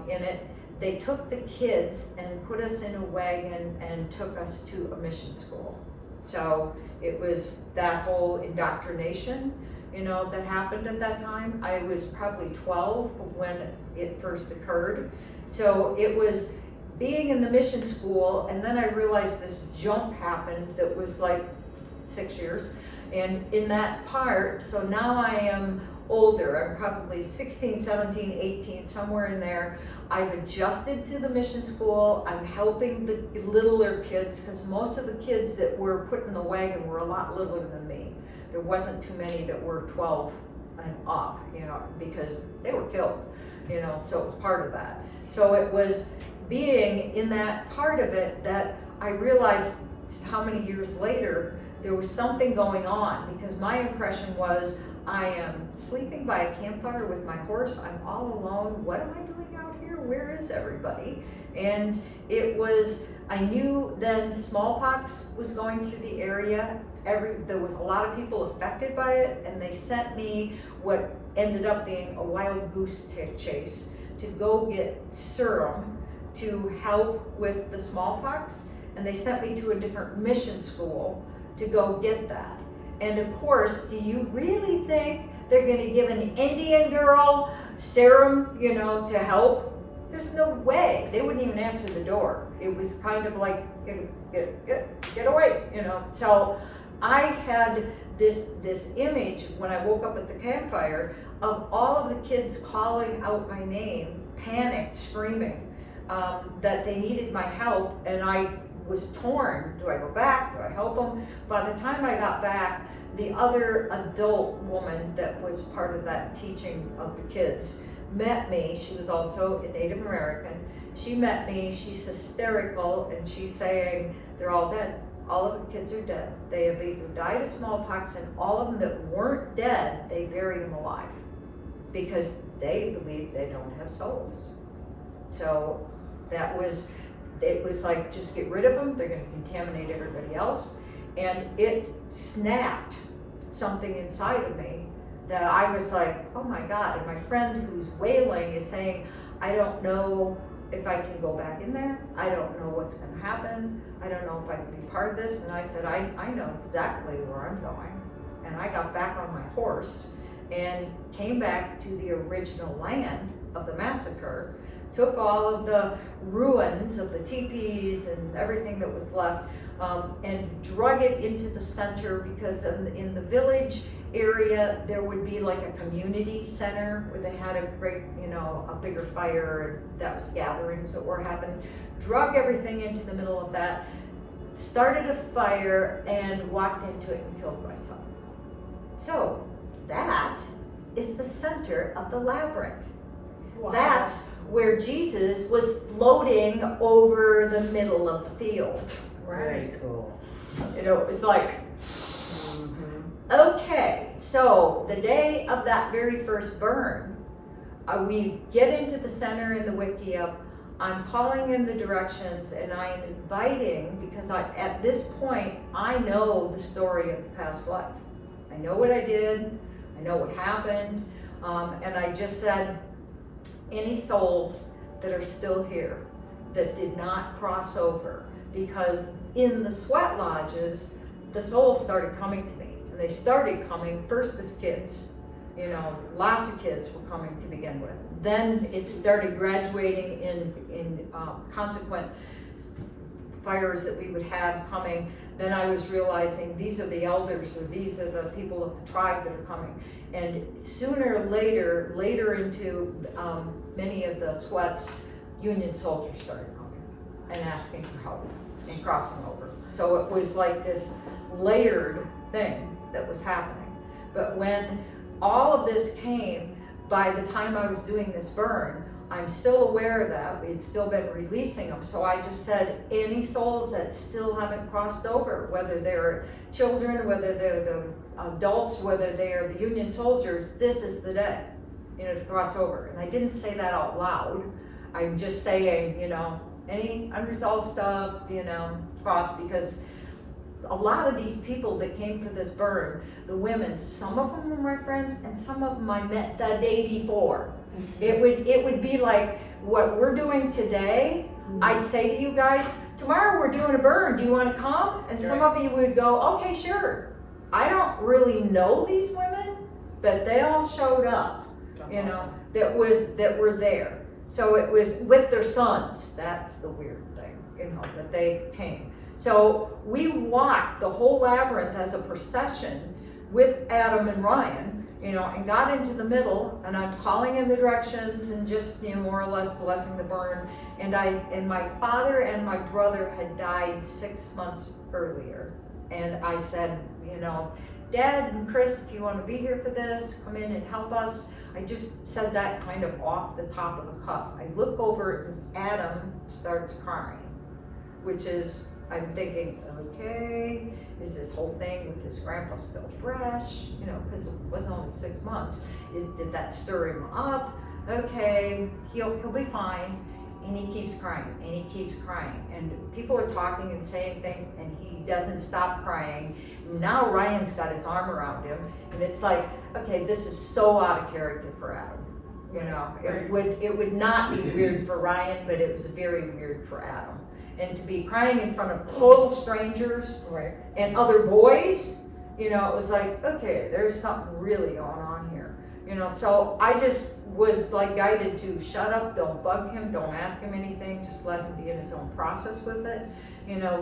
in it. They took the kids and put us in a wagon and took us to a mission school. So it was that whole indoctrination, that happened at that time. I was probably 12 when it first occurred. So it was being in the mission school, and then I realized this jump happened that was like 6 years. And in that part, so now I am older, I'm probably 16, 17, 18, somewhere in there. I've adjusted to the mission school. I'm helping the littler kids, because most of the kids that were put in the wagon were a lot littler than me. There wasn't too many that were 12 and up, because they were killed, so it was part of that. So it was being in that part of it that I realized how many years later there was something going on, because my impression was I am sleeping by a campfire with my horse. I'm all alone. What am I doing out here? Where is everybody? And it was, I knew then smallpox was going through the area. There was a lot of people affected by it, and they sent me what ended up being a wild goose chase to go get serum to help with the smallpox. And they sent me to a different mission school to go get that. And of course, do you really think they're gonna give an Indian girl serum, to help? There's no way. They wouldn't even answer the door. It was kind of like, get away, So I had this image when I woke up at the campfire of all of the kids calling out my name, panicked, screaming, that they needed my help, and I was torn. Do I go back? Do I help them? By the time I got back, the other adult woman that was part of that teaching of the kids met me. She was also a Native American. She met me, she's hysterical, and she's saying, they're all dead. All of the kids are dead. They have either died of smallpox, and all of them that weren't dead, they buried them alive because they believe they don't have souls. So it was like, just get rid of them. They're going to contaminate everybody else. And it snapped something inside of me that I was like, oh my God. And my friend who's wailing is saying, I don't know if I can go back in there. I don't know what's going to happen. I don't know if I can be part of this. And I said, I know exactly where I'm going. And I got back on my horse and came back to the original land of the massacre, took all of the ruins of the teepees and everything that was left, and drug it into the center, because in the village area there would be like a community center where they had a great, a bigger fire, and that was gatherings that were happening. Drug everything into the middle of that, started a fire, and walked into it and killed myself. So that is the center of the labyrinth. Wow. That's where Jesus was floating over the middle of the field. Right. Very cool. It was like, okay, so the day of that very first burn, we get into the center in the Wickiup. I'm calling in the directions, and I am inviting, because at this point, I know the story of the past life. I know what I did, I know what happened, and I just said, any souls that are still here that did not cross over, because in the sweat lodges, the souls started coming to me, and they started coming first as kids. Lots of kids were coming to begin with. Then it started graduating in consequent fires that we would have coming. Then I was realizing these are the elders, or these are the people of the tribe that are coming. And sooner or later into many of the sweats, Union soldiers started coming and asking for help and crossing over. So it was like this layered thing that was happening. But when all of this came, by the time I was doing this burn, I'm still aware of that. We had still been releasing them. So I just said, any souls that still haven't crossed over, whether they're children, whether they're the adults, whether they're the Union soldiers, this is the day, to cross over. And I didn't say that out loud. I'm just saying, any unresolved stuff, cross, because a lot of these people that came for this burn, the women, some of them were my friends and some of them I met the day before. It would be like what we're doing today. I'd say to you guys, tomorrow we're doing a burn. Do you want to come? And some of you would go, okay, sure. I don't really know these women, but they all showed up. That's awesome. that were there. So it was with their sons. That's the weird thing, that they came. So we walked the whole labyrinth as a procession with Adam and Ryan. And got into the middle, and I'm calling in the directions and just, more or less blessing the burn. And my father and my brother had died 6 months earlier. And I said, Dad and Chris, if you want to be here for this, come in and help us. I just said that kind of off the top of the cuff. I look over and Adam starts crying, which is, I'm thinking, okay, is this whole thing with his grandpa still fresh? Because it was only 6 months. Did that stir him up? Okay, he'll be fine. And he keeps crying, and he keeps crying. And people are talking and saying things, and he doesn't stop crying. Now Ryan's got his arm around him, and it's like, okay, this is so out of character for Adam. It would not be weird for Ryan, but it was very weird for Adam. And to be crying in front of total strangers and other boys, it was like, okay, there's something really going on here. So I just was like guided to shut up, don't bug him, don't ask him anything, just let him be in his own process with it.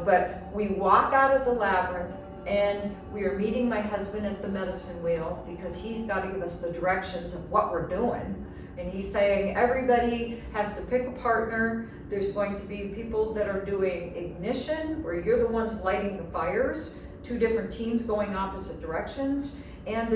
But we walk out of the labyrinth and we are meeting my husband at the medicine wheel because he's got to give us the directions of what we're doing. And he's saying everybody has to pick a partner. There's going to be people that are doing ignition, where you're the ones lighting the fires, 2 different teams going opposite directions, and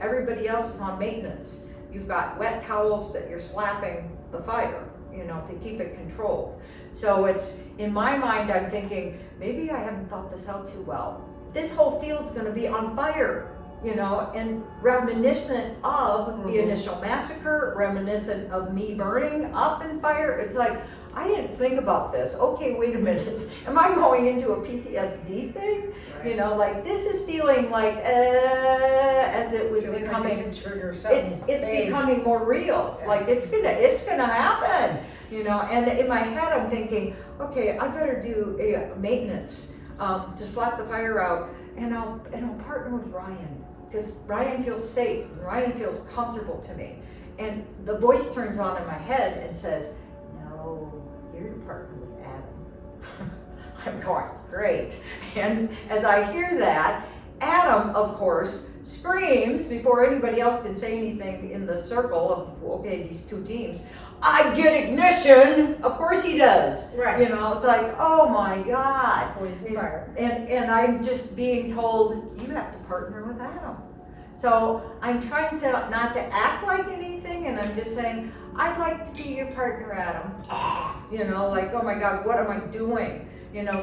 everybody else is on maintenance. You've got wet towels that you're slapping the fire, to keep it controlled. So it's, in my mind, I'm thinking, maybe I haven't thought this out too well. This whole field's gonna be on fire. And reminiscent of the initial massacre, reminiscent of me burning up in fire. It's like, I didn't think about this. Okay, wait a minute. Am I going into a PTSD thing? Like this is feeling like, as it was becoming, it's becoming more real. Yeah. Like it's gonna happen. And in my head I'm thinking, okay, I better do a maintenance to slap the fire out, and I'll partner with Ryan. Because Ryan feels safe and Ryan feels comfortable to me. And the voice turns on in my head and says, no, you're to partner with Adam. I'm going, great. And as I hear that, Adam, of course, screams before anybody else can say anything in the circle of, okay, these 2 teams, I get ignition. Of course he does. Right. It's like, oh my God. Poison fire. And I'm just being told, you have to partner with Adam. So I'm trying to not to act like anything, and I'm just saying, I'd like to be your partner, Adam. Like, oh my God, what am I doing?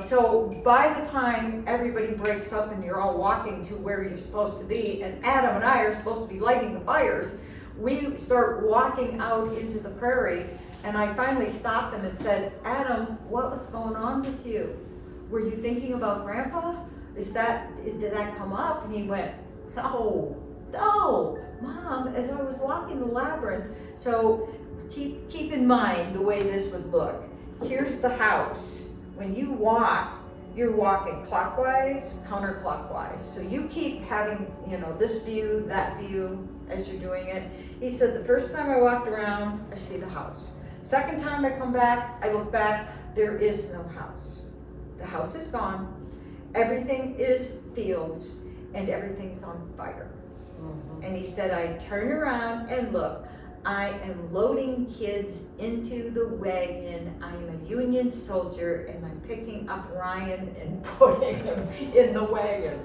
So by the time everybody breaks up and you're all walking to where you're supposed to be, and Adam and I are supposed to be lighting the fires, we start walking out into the prairie, and I finally stopped him and said, Adam, what was going on with you? Were you thinking about Grandpa? Did that come up? And he went, no, Mom, as I was walking the labyrinth. So keep in mind the way this would look. Here's the house. When you walk, you're walking clockwise, counterclockwise. So you keep having, this view, that view as you're doing it. He said, the first time I walked around, I see the house. Second time I come back, I look back, there is no house. The house is gone. Everything is fields and everything's on fire. Mm-hmm. And he said, I turn around and look. I am loading kids into the wagon. I'm a Union soldier, and I'm picking up Ryan and putting him in the wagon.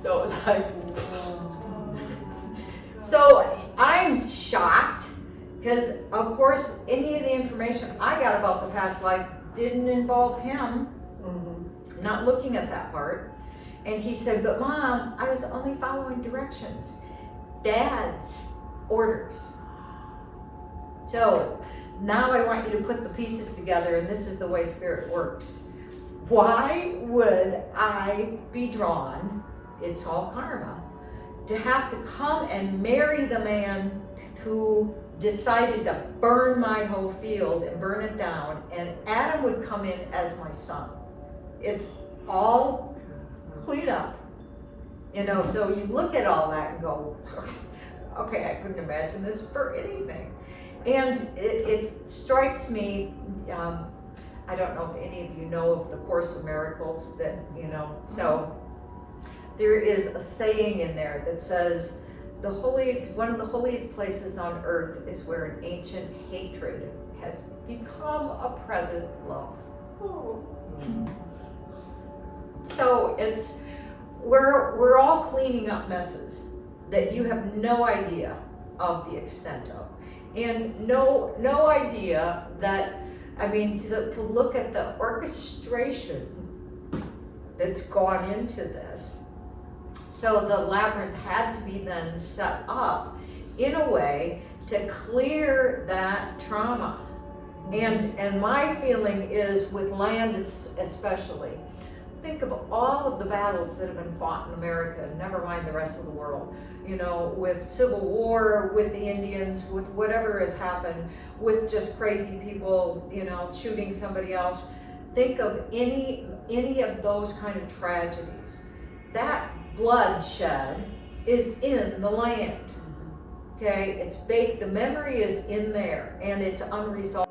So it was like, so I'm shocked because, of course, any of the information I got about the past life didn't involve him. Not looking at that part. And he said, but Mom, I was only following directions. Dad's orders. So now I want you to put the pieces together, and this is the way spirit works. Why would I be drawn, it's all karma, to have to come and marry the man who decided to burn my whole field and burn it down, and Adam would come in as my son? It's all clean up, you know. So you look at all that and go, okay, I couldn't imagine this for anything. And it strikes me, I don't know if any of you know of the Course of Miracles, that, you know, so there is a saying in there that says, the holiest, one of the holiest places on earth is where an ancient hatred has become a present love. Oh. So it's, we're all cleaning up messes that you have no idea of the extent of, and no idea that, I mean, to look at the orchestration that's gone into this. So the labyrinth had to be then set up in a way to clear that trauma. And my feeling is with land especially, think of all of the battles that have been fought in America, never mind the rest of the world, you know, with Civil War, with the Indians, with whatever has happened, with just crazy people, you know, shooting somebody else. Think of any of those kind of tragedies. That bloodshed is in the land, okay? It's baked, the memory is in there, and it's unresolved.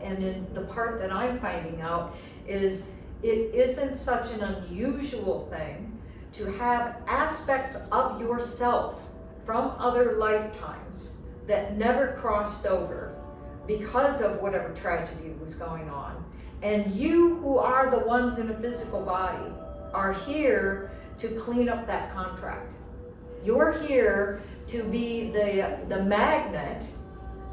And in the part that I'm finding out is it isn't such an unusual thing to have aspects of yourself from other lifetimes that never crossed over because of whatever tragedy was going on. And you who are the ones in a physical body are here to clean up that contract. You're here to be the magnet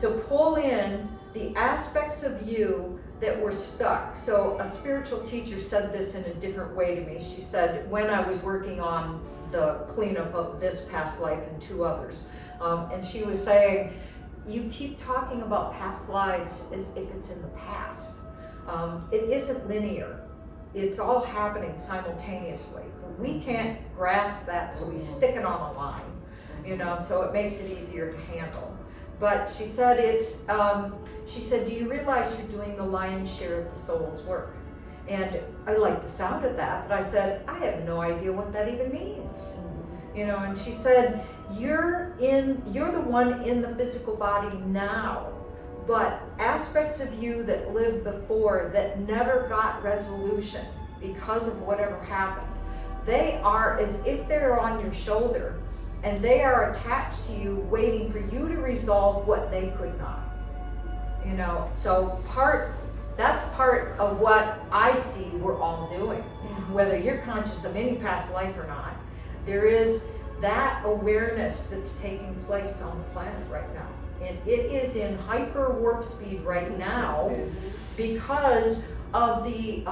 to pull in the aspects of you that were stuck. So a spiritual teacher said this in a different way to me. She said, when I was working on the cleanup of this past life and two others, and she was saying, you keep talking about past lives as if it's in the past. It isn't linear. It's all happening simultaneously. But we can't grasp that, so we stick it on a line, you know, so it makes it easier to handle. But she said she said, do you realize you're doing the lion's share of the soul's work? And I like the sound of that, but I said, I have no idea what that even means. You know, and she said, you're the one in the physical body now, but aspects of you that lived before that never got resolution because of whatever happened, they are as if they're on your shoulder, and they are attached to you, waiting for you to resolve what they could not. You know, so that's part of what I see we're all doing. Whether you're conscious of any past life or not, there is that awareness that's taking place on the planet right now. And it is in hyper warp speed right now because of the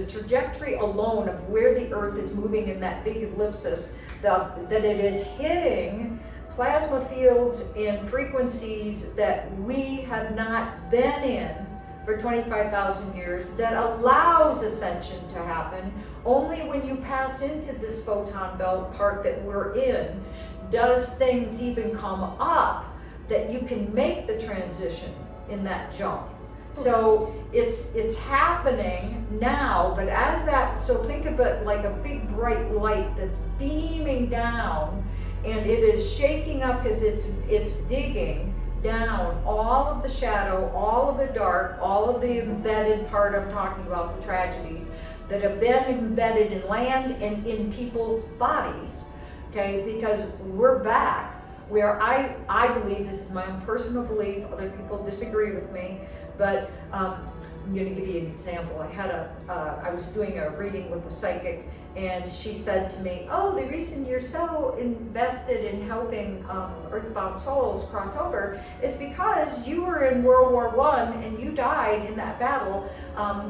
trajectory alone of where the Earth is moving in that big ellipsis, that it is hitting plasma fields and frequencies that we have not been in for 25,000 years, that allows ascension to happen. Only when you pass into this photon belt part that we're in does things even come up that you can make the transition in that jump. So it's happening now, but as that, so think of it like a big bright light that's beaming down, and it is shaking up because it's digging down all of the shadow, all of the dark, all of the embedded part I'm talking about, the tragedies that have been embedded in land and in people's bodies, okay, because we're back where I believe, this is my own personal belief, other people disagree with me, But I'm going to give you an example. I was doing a reading with a psychic, and she said to me, "Oh, the reason you're so invested in helping earthbound souls cross over is because you were in World War I and you died in that battle.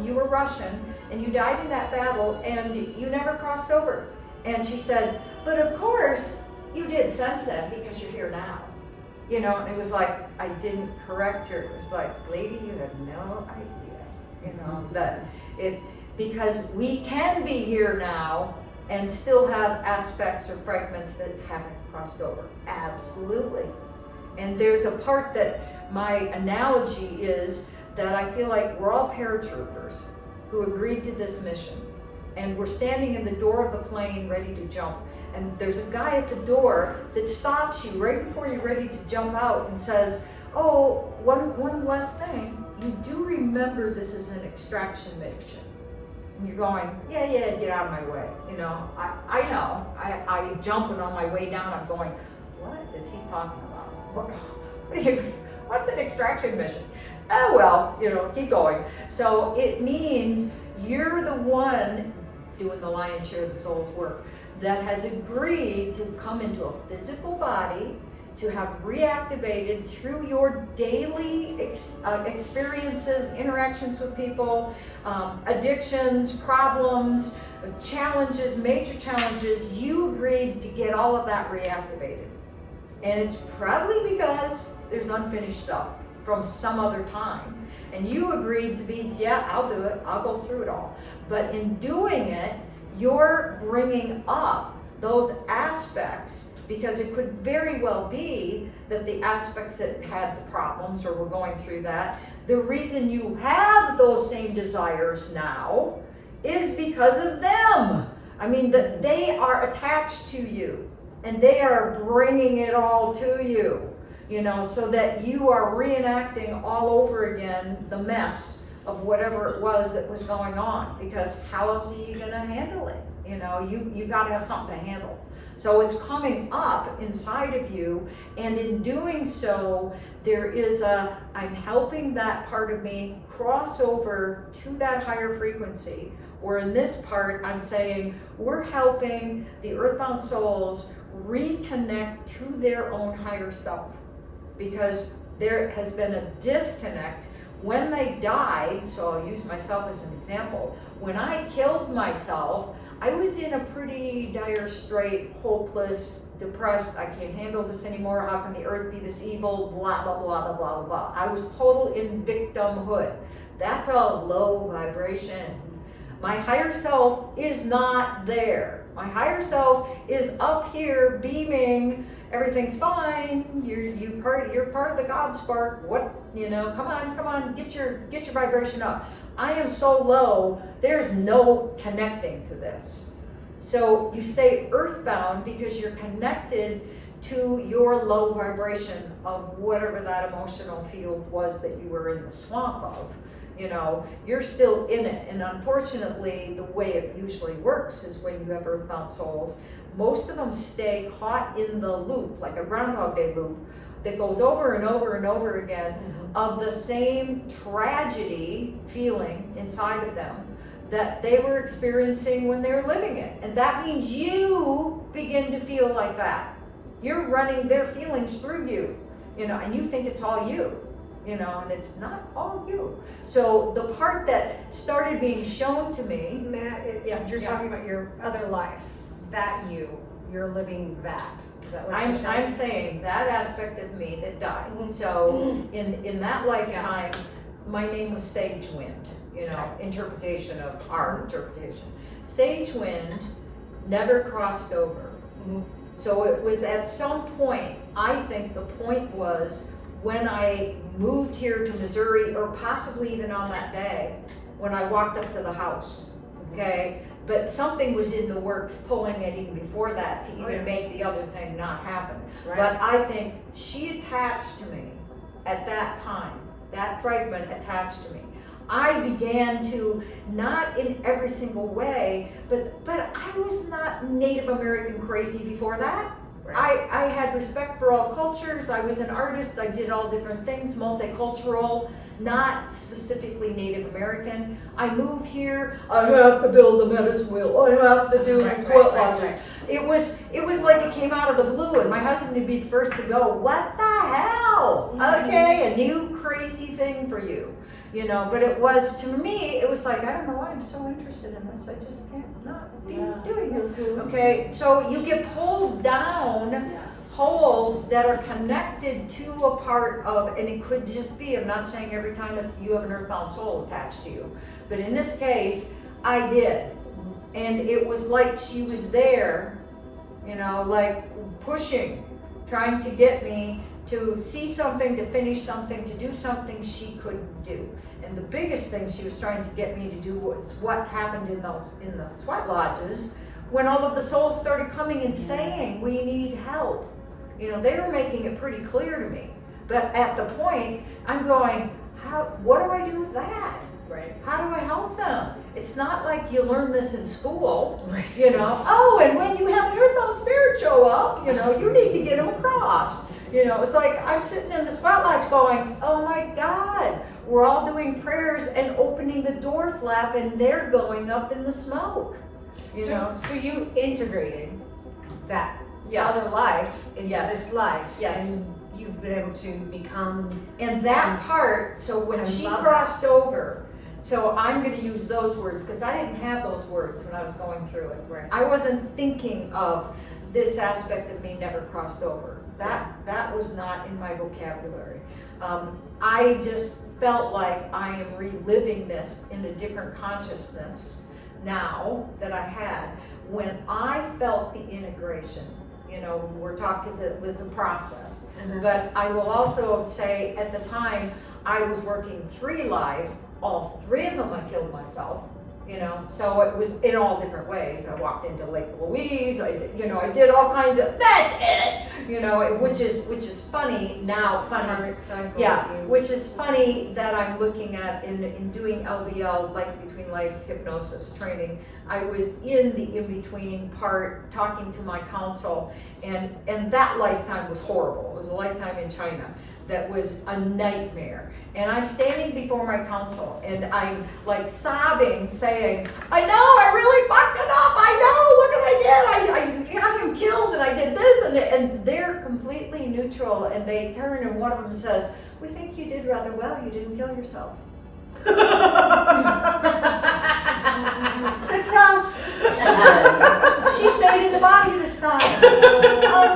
You were Russian and you died in that battle and you never crossed over." And she said, "But of course you did since then because you're here now." You know, and it was like, I didn't correct her. It was like, lady, you have no idea, you know, that because we can be here now and still have aspects or fragments that haven't crossed over. Absolutely. And there's a part that my analogy is that I feel like we're all paratroopers who agreed to this mission. And we're standing in the door of the plane ready to jump. And there's a guy at the door that stops you right before you're ready to jump out and says, "Oh, one last thing. You do remember this is an extraction mission." And you're going, yeah, get out of my way. You know, I know. I jump, and on my way down, I'm going, what is he talking about? What's an extraction mission? Oh, well, you know, keep going. So it means you're the one doing the lion's share of the soul's work that has agreed to come into a physical body, to have reactivated through your daily experiences, interactions with people, addictions, problems, challenges, major challenges. You agreed to get all of that reactivated. And it's probably because there's unfinished stuff from some other time. And you agreed to be, yeah, I'll do it. I'll go through it all. But in doing it, you're bringing up those aspects, because it could very well be that the aspects that had the problems or were going through that, the reason you have those same desires now is because of them. I mean, that they are attached to you and they are bringing it all to you, you know, so that you are reenacting all over again the mess of whatever it was that was going on, because how else are you going to handle it? You know, you got to have something to handle. So it's coming up inside of you, and in doing so, there is I'm helping that part of me cross over to that higher frequency, where in this part, I'm saying we're helping the earthbound souls reconnect to their own higher self, because there has been a disconnect. When they died, so I'll use myself as an example, when I killed myself, I was in a pretty dire strait, hopeless, depressed, I can't handle this anymore, how can the earth be this evil, blah, blah, blah, blah, blah, blah. I was total in victimhood. That's a low vibration. My higher self is not there. My higher self is up here beaming, everything's fine, you're part of the God spark, what, you know, come on, get your vibration up. I am so low, there's no connecting to this. So you stay earthbound because you're connected to your low vibration of whatever that emotional field was that you were in the swamp of. You know, you're still in it. And unfortunately, the way it usually works is when you have earthbound souls, most of them stay caught in the loop, like a Groundhog Day loop, that goes over and over and over again of the same tragedy feeling inside of them that they were experiencing when they were living it. And that means you begin to feel like that. You're running their feelings through you, you know, and you think it's all you, you know, and it's not all you. So the part that started being shown to me, Matt, you're talking about your other life, that you're living that. Is that what you're saying? I'm saying that aspect of me that died. So in that lifetime, my name was Sage Wind, you know, interpretation of our interpretation. Sage Wind never crossed over. So it was at some point, I think the point was when I moved here to Missouri, or possibly even on that day, when I walked up to the house, okay? But something was in the works pulling it even before that to even make the other thing not happen. Right. But I think she attached to me at that time, that fragment attached to me. I began to, not in every single way, but I was not Native American crazy before that. I had respect for all cultures. I was an artist. I did all different things, multicultural, not specifically Native American. I moved here. I have to build a medicine wheel. I have to do sweat lodges. It was like it came out of the blue, and my husband would be the first to go, "What the hell? Okay, a new crazy thing for you." You know, but it was, to me, it was like, I don't know why I'm so interested in this. I just can't not be doing it. Okay, so you get pulled down holes that are connected to a part of, and it could just be, I'm not saying every time it's you have an earthbound soul attached to you, but in this case, I did. And it was like she was there, you know, like pushing, trying to get me to see something, to finish something, to do something she couldn't do. And the biggest thing she was trying to get me to do was what happened in the sweat lodges when all of the souls started coming and saying, "We need help." You know, they were making it pretty clear to me. But at the point, I'm going, what do I do with that? Right. How do I help them? It's not like you learn this in school, Right. you know. Oh, and when you have an earthbound spirit show up, you know, you need to get them across. You know, it's like I'm sitting in the sweat lodge going, oh my God, we're all doing prayers and opening the door flap and they're going up in the smoke. You know? So you integrated that Yes. other life into Yes. this life. Yes. And you've been able to become. And that part, so when I she love crossed that. over, so I'm going to use those words because I didn't have those words when I was going through it. Right. I wasn't thinking of this aspect of me never crossed over. That was not in my vocabulary. I just felt like I am reliving this in a different consciousness now that I had when I felt the integration. You know, we're talking, it was a process. But I will also say at the time I was working 3 lives, all 3 of them I killed myself, you know, so it was in all different ways. I walked into Lake Louise, I did all kinds of, that's it, you know, which is funny now, which is funny that I'm looking at in doing LBL, Life Between Life hypnosis training. I was in the in-between part talking to my counsel, and that lifetime was horrible. It was a lifetime in China that was a nightmare. And I'm standing before my counsel and I'm like sobbing, saying, I know, I really fucked it up. I know, look what I did. I got him killed and I did this. And they're completely neutral. And they turn and one of them says, we think you did rather well. You didn't kill yourself. Success. She stayed in the body this time.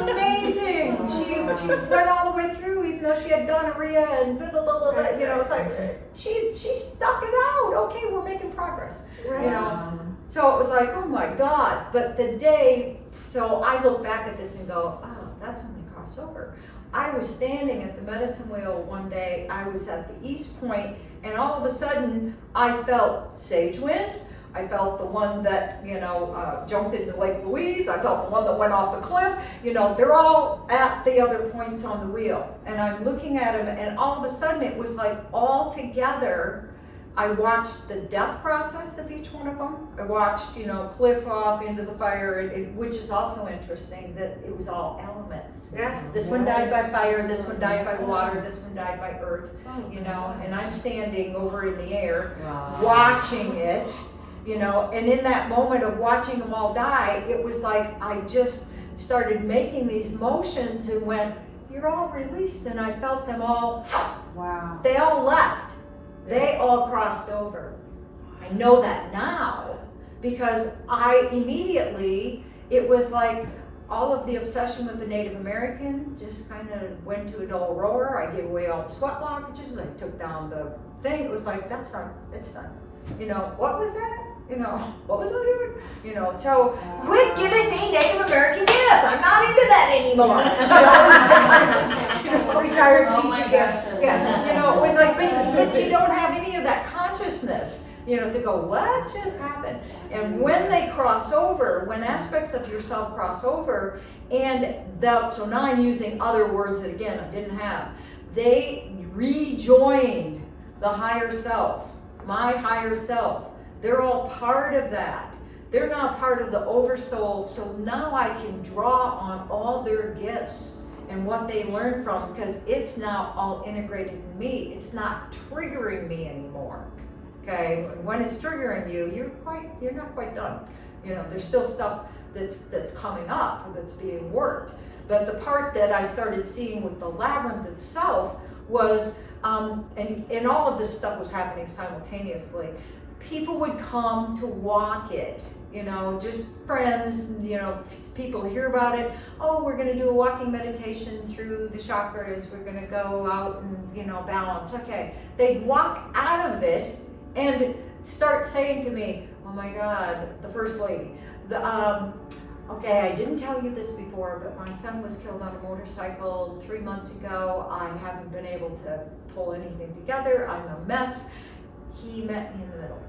Amazing. She went all the way through, even though she had gonorrhea and blah, blah, blah, blah, you know, it's like she stuck it out. Okay, we're making progress. Right. You know. So it was like, oh my God. But the day, so I look back at this and go, oh, that's only crossover. I was standing at the medicine wheel one day. I was at the East Point, and all of a sudden, I felt sage wind. I felt the one that, you know, jumped into Lake Louise. I felt the one that went off the cliff. You know, they're all at the other points on the wheel. And I'm looking at them, and all of a sudden, it was like all together. I watched the death process of each one of them. I watched, you know, cliff off into the fire, which is also interesting that it was all elements. Yeah. This one died by fire, this one died by water, this one died by earth, you know, and I'm standing over in the air watching it, you know, and in that moment of watching them all die, it was like I just started making these motions and went, you're all released, and I felt them all, they all left. They all crossed over. I know that now because I immediately, it was like all of the obsession with the Native American just kind of went to a dull roar. I gave away all the sweat lodges. I took down the thing. It was like, that's done. It's done. You know, what was that? You know, what was I doing? You know, so quit giving me Native American gifts. I'm not into that anymore. Retired teacher gifts. Yeah, you know, it was like, but you don't have any of that consciousness, you know, to go, what just happened? And when they cross over, when aspects of yourself cross over, and so now I'm using other words that again I didn't have, they rejoined the higher self, my higher self. They're all part of that. They're now part of the oversoul, so now I can draw on all their gifts and what they learn from, because it's now all integrated in me. It's not triggering me anymore. Okay, when it's triggering you, you're not quite done. You know, there's still stuff that's coming up, that's being worked. But the part that I started seeing with the labyrinth itself was, and all of this stuff was happening simultaneously. People would come to walk it, you know, just friends, you know, people hear about it. Oh, we're going to do a walking meditation through the chakras. We're going to go out and, you know, balance. Okay. They'd walk out of it and start saying to me, oh my God, the first lady, okay, I didn't tell you this before, but my son was killed on a motorcycle 3 months ago. I haven't been able to pull anything together. I'm a mess. He met me in the middle.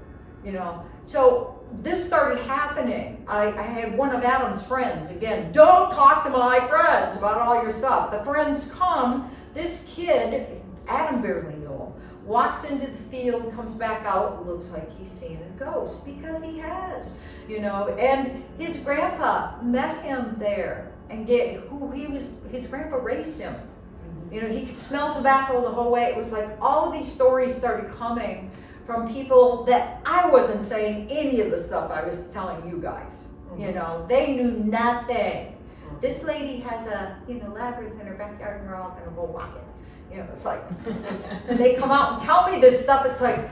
You know, so this started happening. I had one of Adam's friends, again, don't talk to my friends about all your stuff. The friends come, this kid, Adam barely knew him, walks into the field, comes back out, looks like he's seen a ghost, because he has, you know, and his grandpa met him there, and his grandpa raised him. You know, he could smell tobacco the whole way. It was like all of these stories started coming from people that I wasn't saying any of the stuff I was telling you guys. You know, they knew nothing. This lady has a, you know, labyrinth in her backyard and we're all gonna go walk it. You know, it's like, and they come out and tell me this stuff. It's like,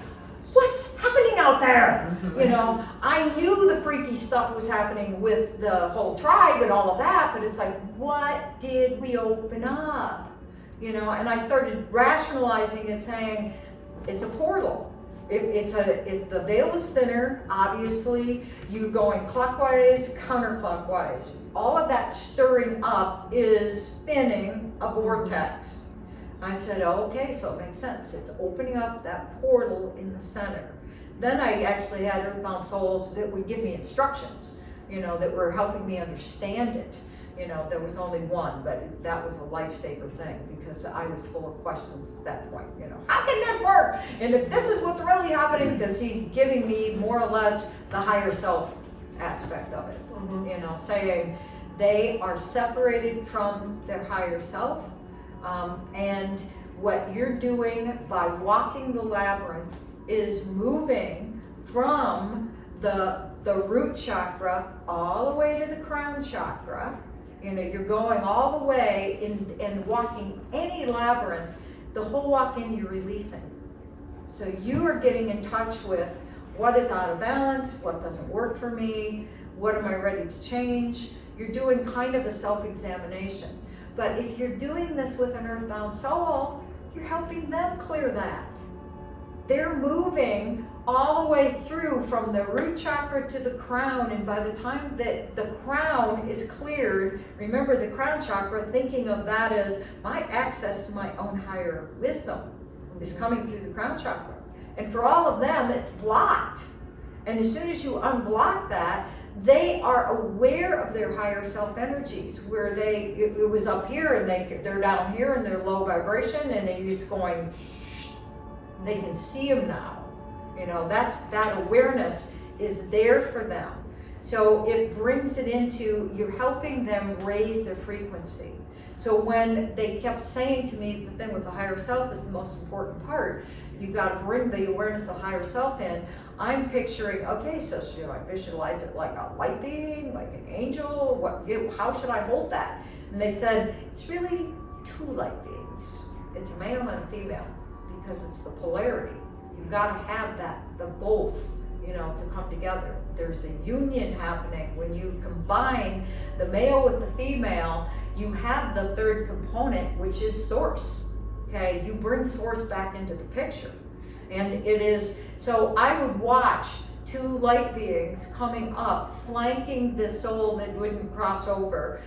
what's happening out there? You know, I knew the freaky stuff was happening with the whole tribe and all of that, but it's like, what did we open up? You know, and I started rationalizing it, saying, it's a portal. If the veil is thinner, obviously, you're going clockwise, counterclockwise. All of that stirring up is spinning a vortex. I said, oh, okay, so it makes sense. It's opening up that portal in the center. Then I actually had earthbound souls that would give me instructions, you know, that were helping me understand it. You know, there was only one, but that was a lifesaver thing because I was full of questions at that point. You know, how can this work? And if this is what's really happening, because he's giving me more or less the higher self aspect of it. You know, saying they are separated from their higher self, and what you're doing by walking the labyrinth is moving from the root chakra all the way to the crown chakra. You know, you're going all the way and walking any labyrinth. The whole walk in, you're releasing. So you are getting in touch with what is out of balance, what doesn't work for me, what am I ready to change. You're doing kind of a self-examination. But if you're doing this with an earthbound soul, you're helping them clear that. They're moving all the way through from the root chakra to the crown, and by the time that the crown is cleared, remember the crown chakra, thinking of that as my access to my own higher wisdom is coming through the crown chakra. And for all of them, it's blocked. And as soon as you unblock that, they are aware of their higher self energies, where it was up here and they're down here and they're low vibration, and it's going, they can see them now. You know, that awareness is there for them. So it brings it into, you're helping them raise their frequency. So when they kept saying to me, the thing with the higher self is the most important part, you've got to bring the awareness of the higher self in. I'm picturing, okay, so should I visualize it like a light being, like an angel? How should I hold that? And they said, it's really two light beings. It's a male and a female, because it's the polarity. You've got to have the both, you know, to come together. There's a union happening. When you combine the male with the female, you have the third component, which is source. Okay, you bring source back into the picture. And it is, so I would watch two light beings coming up, flanking the soul that wouldn't cross over,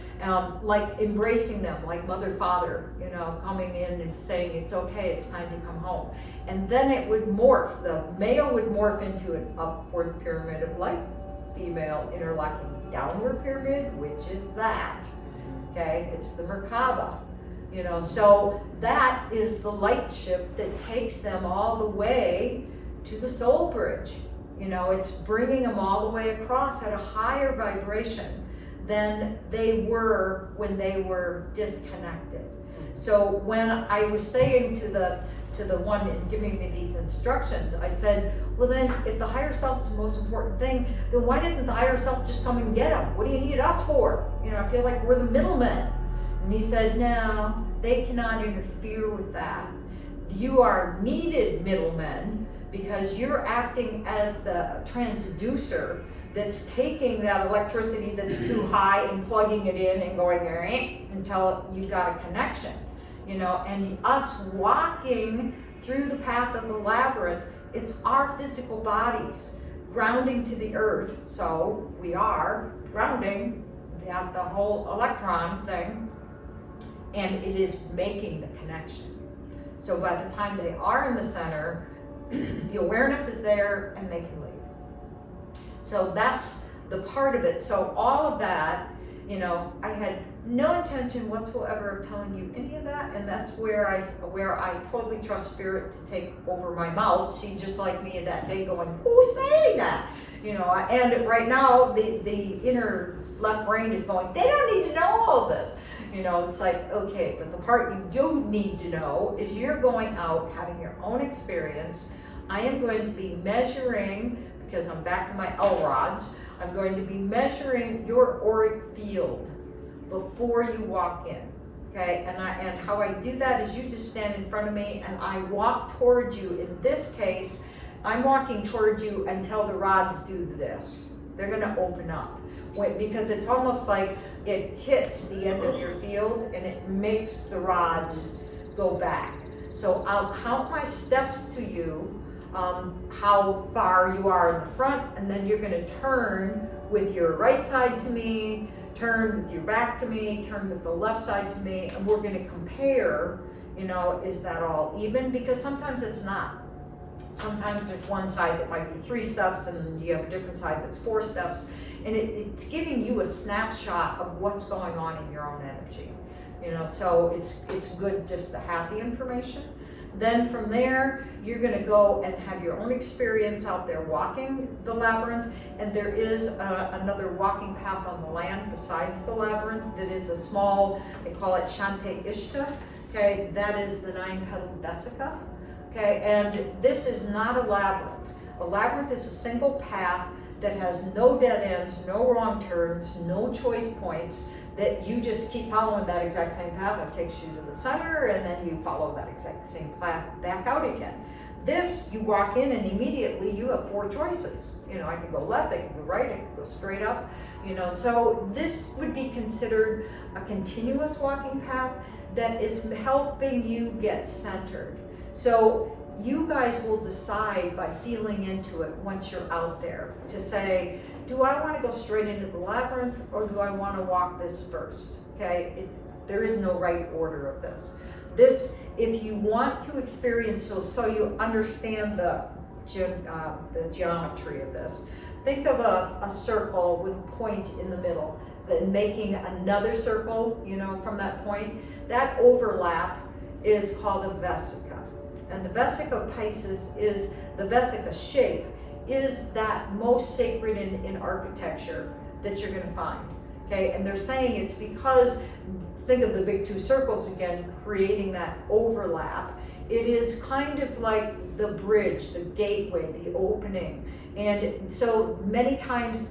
like embracing them, like mother, father, you know, coming in and saying, it's okay, it's time to come home. And then it would morph, the male would morph into an upward pyramid of light, female interlocking downward pyramid, which is that, okay? It's the Merkaba, you know, so that is the light ship that takes them all the way to the soul bridge. You know, it's bringing them all the way across at a higher vibration than they were when they were disconnected. So when I was saying to the one giving me these instructions, I said, well then, if the higher self is the most important thing, then why doesn't the higher self just come and get them? What do you need us for? You know, I feel like we're the middlemen. And he said, no, they cannot interfere with that. You are needed middlemen because you're acting as the transducer that's taking that electricity that's too high and plugging it in and going until you've got a connection. You know, and us walking through the path of the labyrinth, it's our physical bodies grounding to the earth. So we are grounding the whole electron thing, and it is making the connection. So by the time they are in the center, the awareness is there and they can leave. So that's the part of it. So all of that, you know, I had no intention whatsoever of telling you any of that, and that's where I totally trust Spirit to take over my mouth. She just like me that day going, who's saying that? You know, and right now the inner left brain is going, they don't need to know all this. You know, it's like, okay, but the part you do need to know is you're going out having your own experience. I am going to be measuring, because I'm back to my L rods, I'm going to be measuring your auric field before you walk in, okay? And how I do that is you just stand in front of me and I walk towards you. In this case, I'm walking towards you until the rods do this. They're gonna open up. Because it's almost like it hits the end of your field and it makes the rods go back. So I'll count my steps to you, how far you are in the front, and then you're gonna turn with your right side to me, turn with your back to me, turn with the left side to me, and we're gonna compare, you know, is that all even? Because sometimes it's not. Sometimes there's one side that might be 3 steps and you have a different side that's 4 steps. And it's giving you a snapshot of what's going on in your own energy. You know, so it's good just to have the information. Then from there, you're gonna go and have your own experience out there walking the labyrinth. And there is another walking path on the land besides the labyrinth that is a small, they call it Shante Ishta. Okay, that is the 9-petaled vesica. Okay, and this is not a labyrinth. A labyrinth is a single path that has no dead ends, no wrong turns, no choice points, that you just keep following that exact same path that takes you to the center, and then you follow that exact same path back out again. This, you walk in and immediately you have 4 choices. You know, I could go left, I could go right, I could go straight up, you know. So this would be considered a continuous walking path that is helping you get centered. So you guys will decide by feeling into it once you're out there to say, do I want to go straight into the labyrinth or do I want to walk this first? Okay, there is no right order of this. This, if you want to experience, so you understand the geometry of this, think of a circle with a point in the middle, then making another circle, you know, from that point. That overlap is called a vesica. And the vesica Pisces is, the vesica shape is that most sacred in architecture that you're gonna find, okay? And they're saying it's because, think of the big 2 circles again, creating that overlap. It is kind of like the bridge, the gateway, the opening. And so many times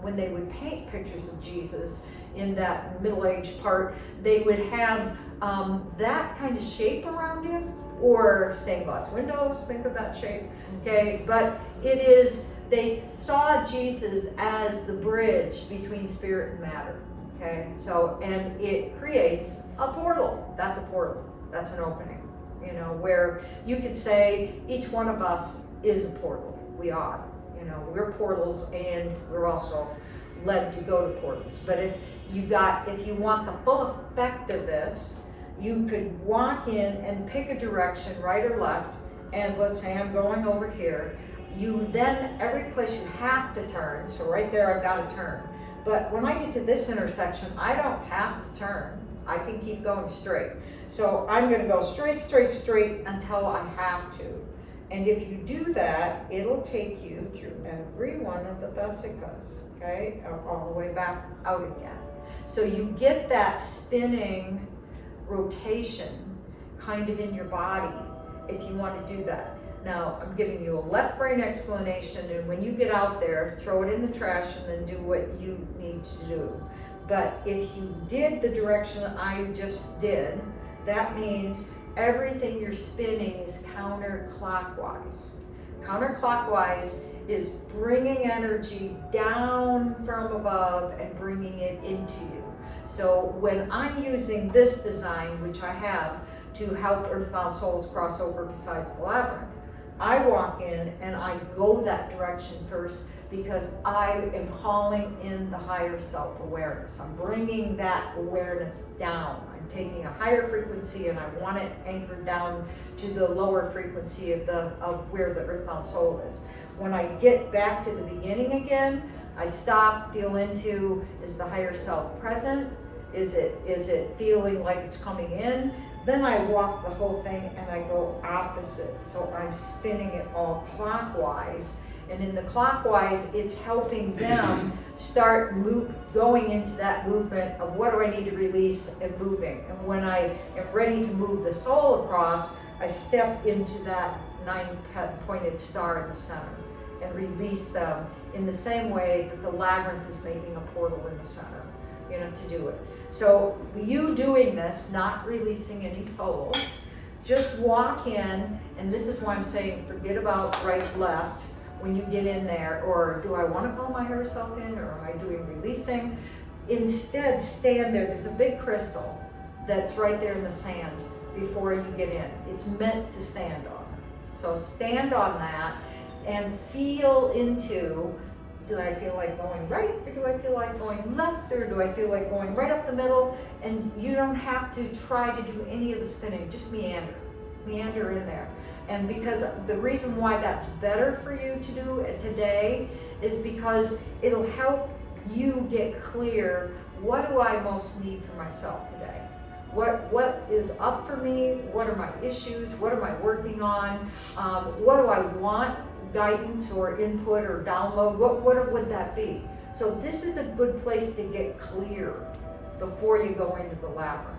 when they would paint pictures of Jesus in that middle-aged part, they would have that kind of shape around him, or stained glass windows, think of that shape, okay? But it is, they saw Jesus as the bridge between spirit and matter, okay? So, and it creates a portal. That's a portal, that's an opening, you know, where you could say each one of us is a portal. We are, you know, we're portals, and we're also led to go to portals. But if you want the full effect of this, you could walk in and pick a direction, right or left, and let's say I'm going over here. You then, every place you have to turn, so right there I've got to turn. But when I get to this intersection, I don't have to turn. I can keep going straight. So I'm gonna go straight, straight, straight until I have to. And if you do that, it'll take you through every one of the vesicas, okay, all the way back out again. So you get that spinning rotation kind of in your body if you want to do that. Now, I'm giving you a left brain explanation, and when you get out there, throw it in the trash and then do what you need to do. But if you did the direction I just did, that means everything you're spinning is counterclockwise. Counterclockwise is bringing energy down from above and bringing it into you. So when I'm using this design, which I have to help earthbound souls cross over besides the labyrinth, I walk in and I go that direction first because I am calling in the higher self-awareness. I'm bringing that awareness down. I'm taking a higher frequency and I want it anchored down to the lower frequency of where the earthbound soul is. When I get back to the beginning again, I stop, feel into, is the higher self present? Is it feeling like it's coming in? Then I walk the whole thing and I go opposite. So I'm spinning it all clockwise. And in the clockwise, it's helping them start going into that movement of what do I need to release and moving. And when I am ready to move the soul across, I step into that 9-pointed star in the center and release them in the same way that the labyrinth is making a portal in the center, to do it. So you doing this, not releasing any souls, just walk in, and this is why I'm saying forget about right, left when you get in there, or do I want to call my higher self in, or am I doing releasing? Instead, stand there. There's a big crystal that's right there in the sand before you get in. It's meant to stand on. So stand on that and feel into, do I feel like going right, or do I feel like going left, or do I feel like going right up the middle? And you don't have to try to do any of the spinning, just meander in there. And because the reason why that's better for you to do it today is because it'll help you get clear, what do I most need for myself today? What is up for me? What are my issues? What am I working on? What do I want guidance or input or download? What would that be? So this is a good place to get clear before you go into the labyrinth.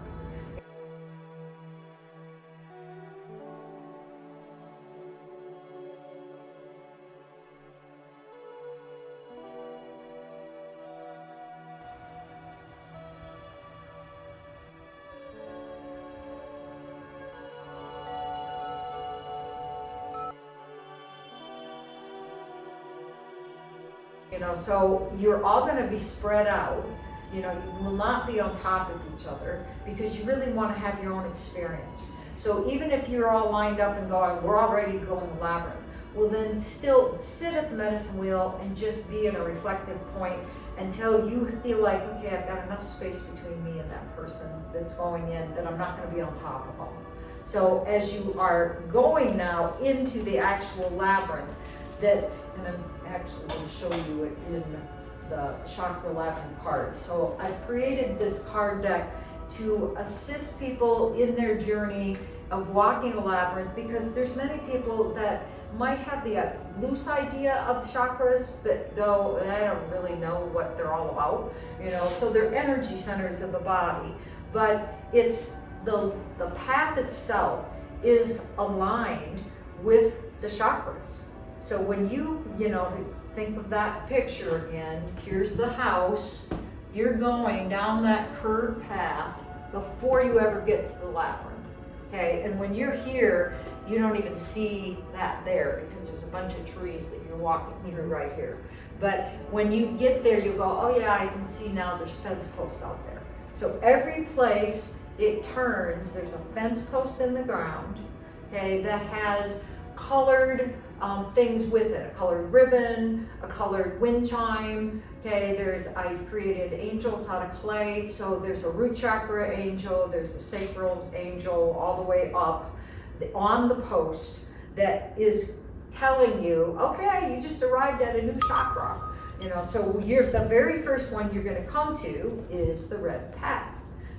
So you're all going to be spread out. You will not be on top of each other because you really want to have your own experience. So even if you're all lined up and going, we're all ready to go in the labyrinth, well then still sit at the medicine wheel and just be in a reflective point until you feel like, okay, I've got enough space between me and that person that's going in that I'm not going to be on top of them. So as you are going now into the actual labyrinth, and I'm actually going to show you it in the chakra labyrinth card. So I've created this card deck to assist people in their journey of walking a labyrinth, because there's many people that might have the loose idea of chakras, but no, I don't really know what they're all about, so they're energy centers of the body, but it's the path itself is aligned with the chakras. So when you think of that picture again, here's the house, you're going down that curved path before you ever get to the labyrinth, okay? And when you're here, you don't even see that there because there's a bunch of trees that you're walking through right here. But when you get there, you'll go, oh yeah, I can see now there's fence posts out there. So every place it turns, there's a fence post in the ground, okay, that has colored things with it, a colored ribbon, a colored wind chime, okay, I've created angels out of clay, so there's a root chakra angel, there's a sacral angel all the way up on the post that is telling you, okay, you just arrived at a new chakra, so the very first one you're going to come to is the red path.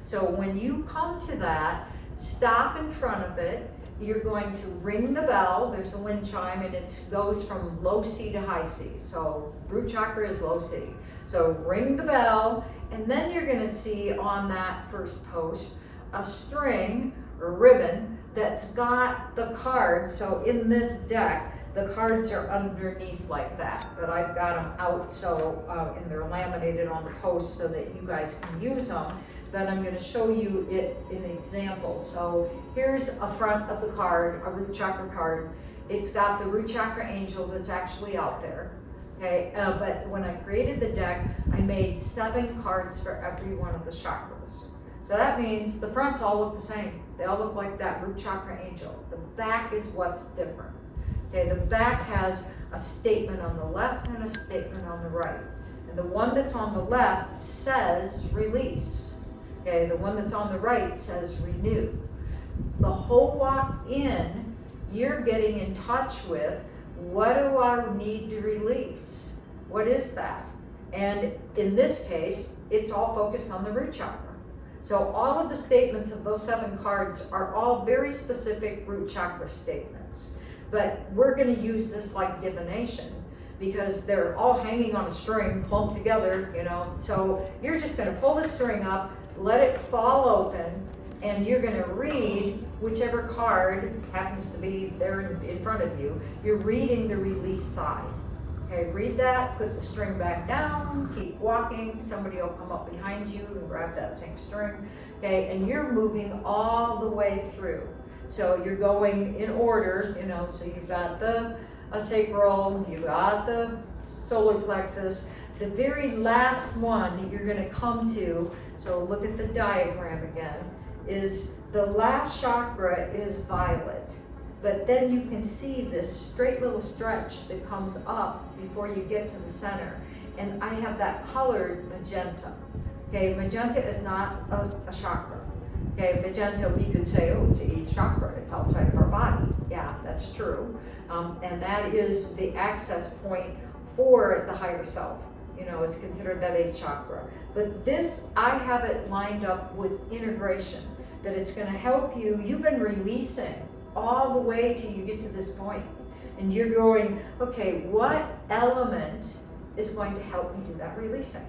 So when you come to that, stop in front of it you're going to ring the bell. There's a wind chime, and it goes from low C to high C. So root chakra is low C. So ring the bell, and then you're going to see on that first post a string or ribbon that's got the cards. So in this deck, the cards are underneath like that, but I've got them out and they're laminated on the post so that you guys can use them. But I'm going to show you it in an example. So here's a front of the card, a root chakra card. It's got the root chakra angel that's actually out there. Okay, but when I created the deck, I made 7 cards for every one of the chakras. So that means the fronts all look the same. They all look like that root chakra angel. The back is what's different. Okay, the back has a statement on the left and a statement on the right. And the one that's on the left says release. Okay, the one that's on the right says renew. The whole walk in, you're getting in touch with, what do I need to release? What is that? And in this case, it's all focused on the root chakra. So all of the statements of those 7 cards are all very specific root chakra statements. But we're going to use this like divination because they're all hanging on a string clumped together, you know. So you're just going to pull the string up, let it fall open, and you're going to read whichever card happens to be there in front of you. You're reading the release side. Okay, read that, put the string back down, keep walking. Somebody will come up behind you and grab that same string. Okay, and you're moving all the way through. So you're going in order, you know, so you've got the sacral, you've got the solar plexus. The very last one that you're going to come to, so look at the diagram again, is the last chakra is violet. But then you can see this straight little stretch that comes up before you get to the center. And I have that colored magenta. Okay, magenta is not a chakra. Okay, magenta, we could say, oh, it's a chakra, it's outside of our body. Yeah, that's true. And that is the access point for the higher self. You know, it's considered that a chakra. But this, I have it lined up with integration, that it's going to help you. You've been releasing all the way till you get to this point. And you're going, okay, what element is going to help me do that releasing?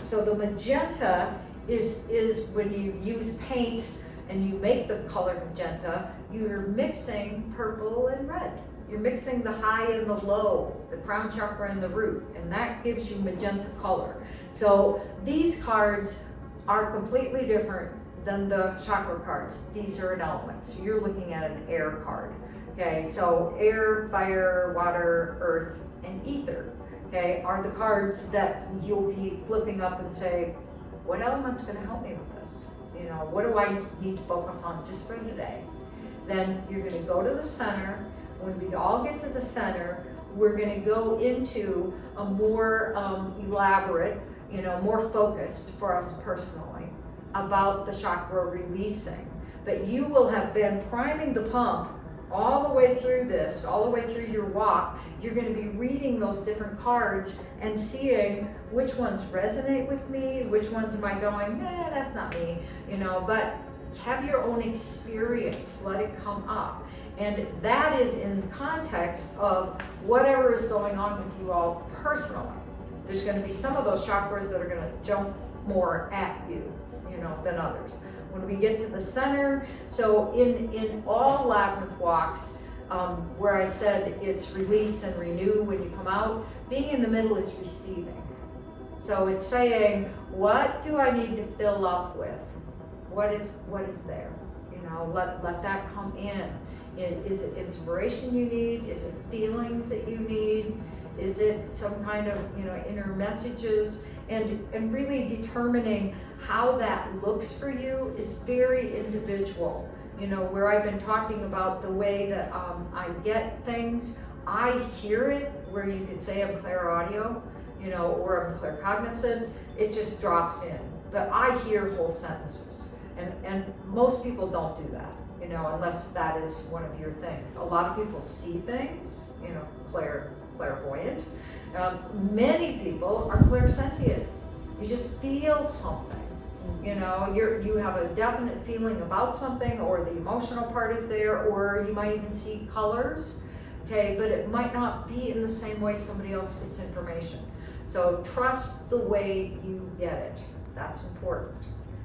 So the magenta is when you use paint and you make the color magenta, you're mixing purple and red. You're mixing the high and the low, the crown chakra and the root, and that gives you magenta color. So these cards are completely different than the chakra cards. These are an element. So you're looking at an air card. Okay, so air, fire, water, earth, and ether, okay, are the cards that you'll be flipping up and say, what element's going to help me with this? You know, what do I need to focus on just for today? Then you're going to go to the center. When we all get to the center, we're going to go into a more elaborate, you know, more focused for us personally about the chakra releasing. But you will have been priming the pump all the way through this, all the way through your walk. You're going to be reading those different cards and seeing which ones resonate with me, which ones am I going, that's not me, you know, but have your own experience, let it come up. And that is in the context of whatever is going on with you all personally. There's going to be some of those chakras that are going to jump more at you, you know, than others. When we get to the center, so in all labyrinth walks, where I said it's release and renew when you come out, being in the middle is receiving. So it's saying, what do I need to fill up with? What is there? You know, let that come in. Is it inspiration you need? Is it feelings that you need? Is it some kind of, you know, inner messages? And really determining how that looks for you is very individual. You know, where I've been talking about the way that I get things, I hear it, where you could say I'm clairaudio, you know, or I'm claircognizant, it just drops in. But I hear whole sentences. And most people don't do that, you know, unless that is one of your things. A lot of people see things, you know, clairvoyant. Many people are clairsentient. You just feel something. You know, you have a definite feeling about something, or the emotional part is there, or you might even see colors, okay, but it might not be in the same way somebody else gets information. So trust the way you get it. That's important.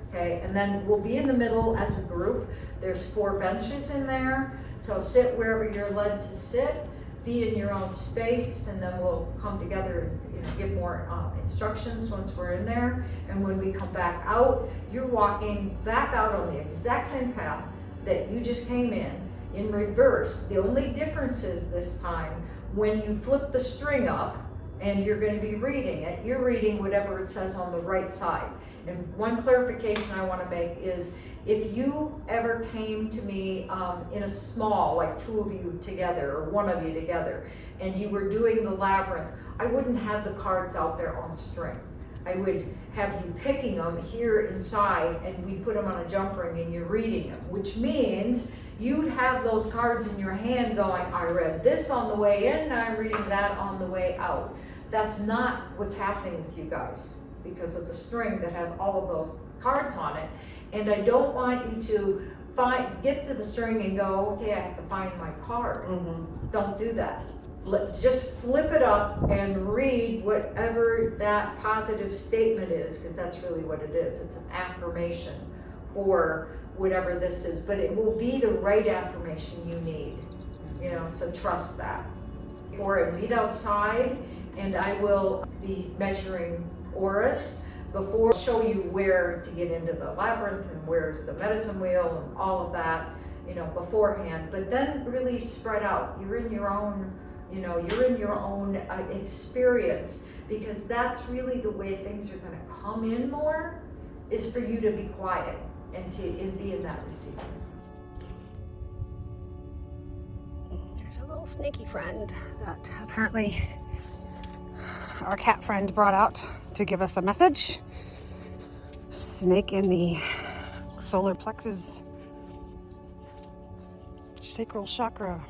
Okay, and then we'll be in the middle as a group. There's 4 benches in there, so sit wherever you're led to sit. Be in your own space, and then we'll come together and give more instructions once we're in there. And when we come back out, you're walking back out on the exact same path that you just came in reverse. The only difference is this time, when you flip the string up and you're going to be reading it, you're reading whatever it says on the right side. And one clarification I want to make is, if you ever came to me in a small, like 2 of you together or 1 of you together, and you were doing the labyrinth, I wouldn't have the cards out there on the string. I would have you picking them here inside, and we put them on a jump ring and you're reading them, which means you'd have those cards in your hand going, I read this on the way in and I'm reading that on the way out. That's not what's happening with you guys, because of the string that has all of those cards on it. And I don't want you to get to the string and go, okay, I have to find my card. Don't do that. Just flip it up and read whatever that positive statement is, because that's really what it is. It's an affirmation for whatever this is, but it will be the right affirmation you need, you know, so trust that. Or meet outside, and I will be measuring auras before I show you where to get into the labyrinth and where's the medicine wheel and all of that, you know, beforehand. But then really spread out. You're in your own, you know, you're in your own experience, because that's really the way things are going to come in more, is for you to be quiet and be in that receiving. There's a little snaky friend that apparently our cat friend brought out to give us a message. Snake in the solar plexus sacral chakra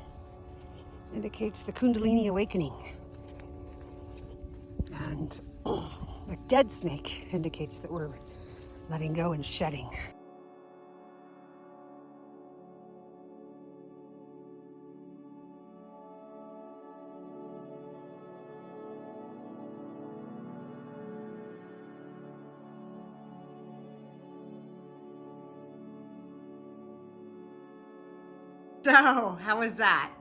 indicates the Kundalini awakening. And a dead snake indicates that we're letting go and shedding. So, how was that?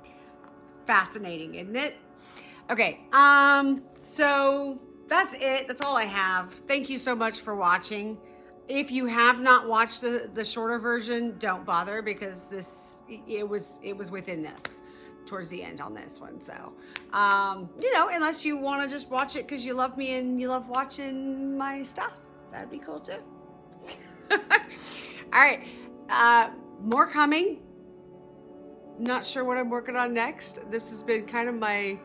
Fascinating, isn't it? Okay, so that's it. That's all I have. Thank you so much for watching. If you have not watched the shorter version, don't bother, because it was within this, towards the end on this one. So, you know, unless you want to just watch it because you love me and you love watching my stuff, that'd be cool too. All right, more coming. Not sure what I'm working on next. This has been kind of I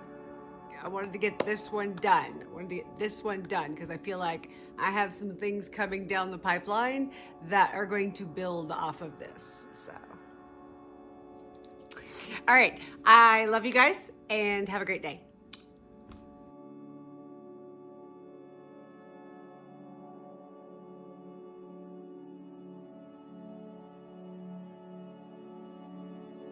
wanted to get this one done. I wanted to get this one done because I feel like I have some things coming down the pipeline that are going to build off of this. So, all right. I love you guys and have a great day.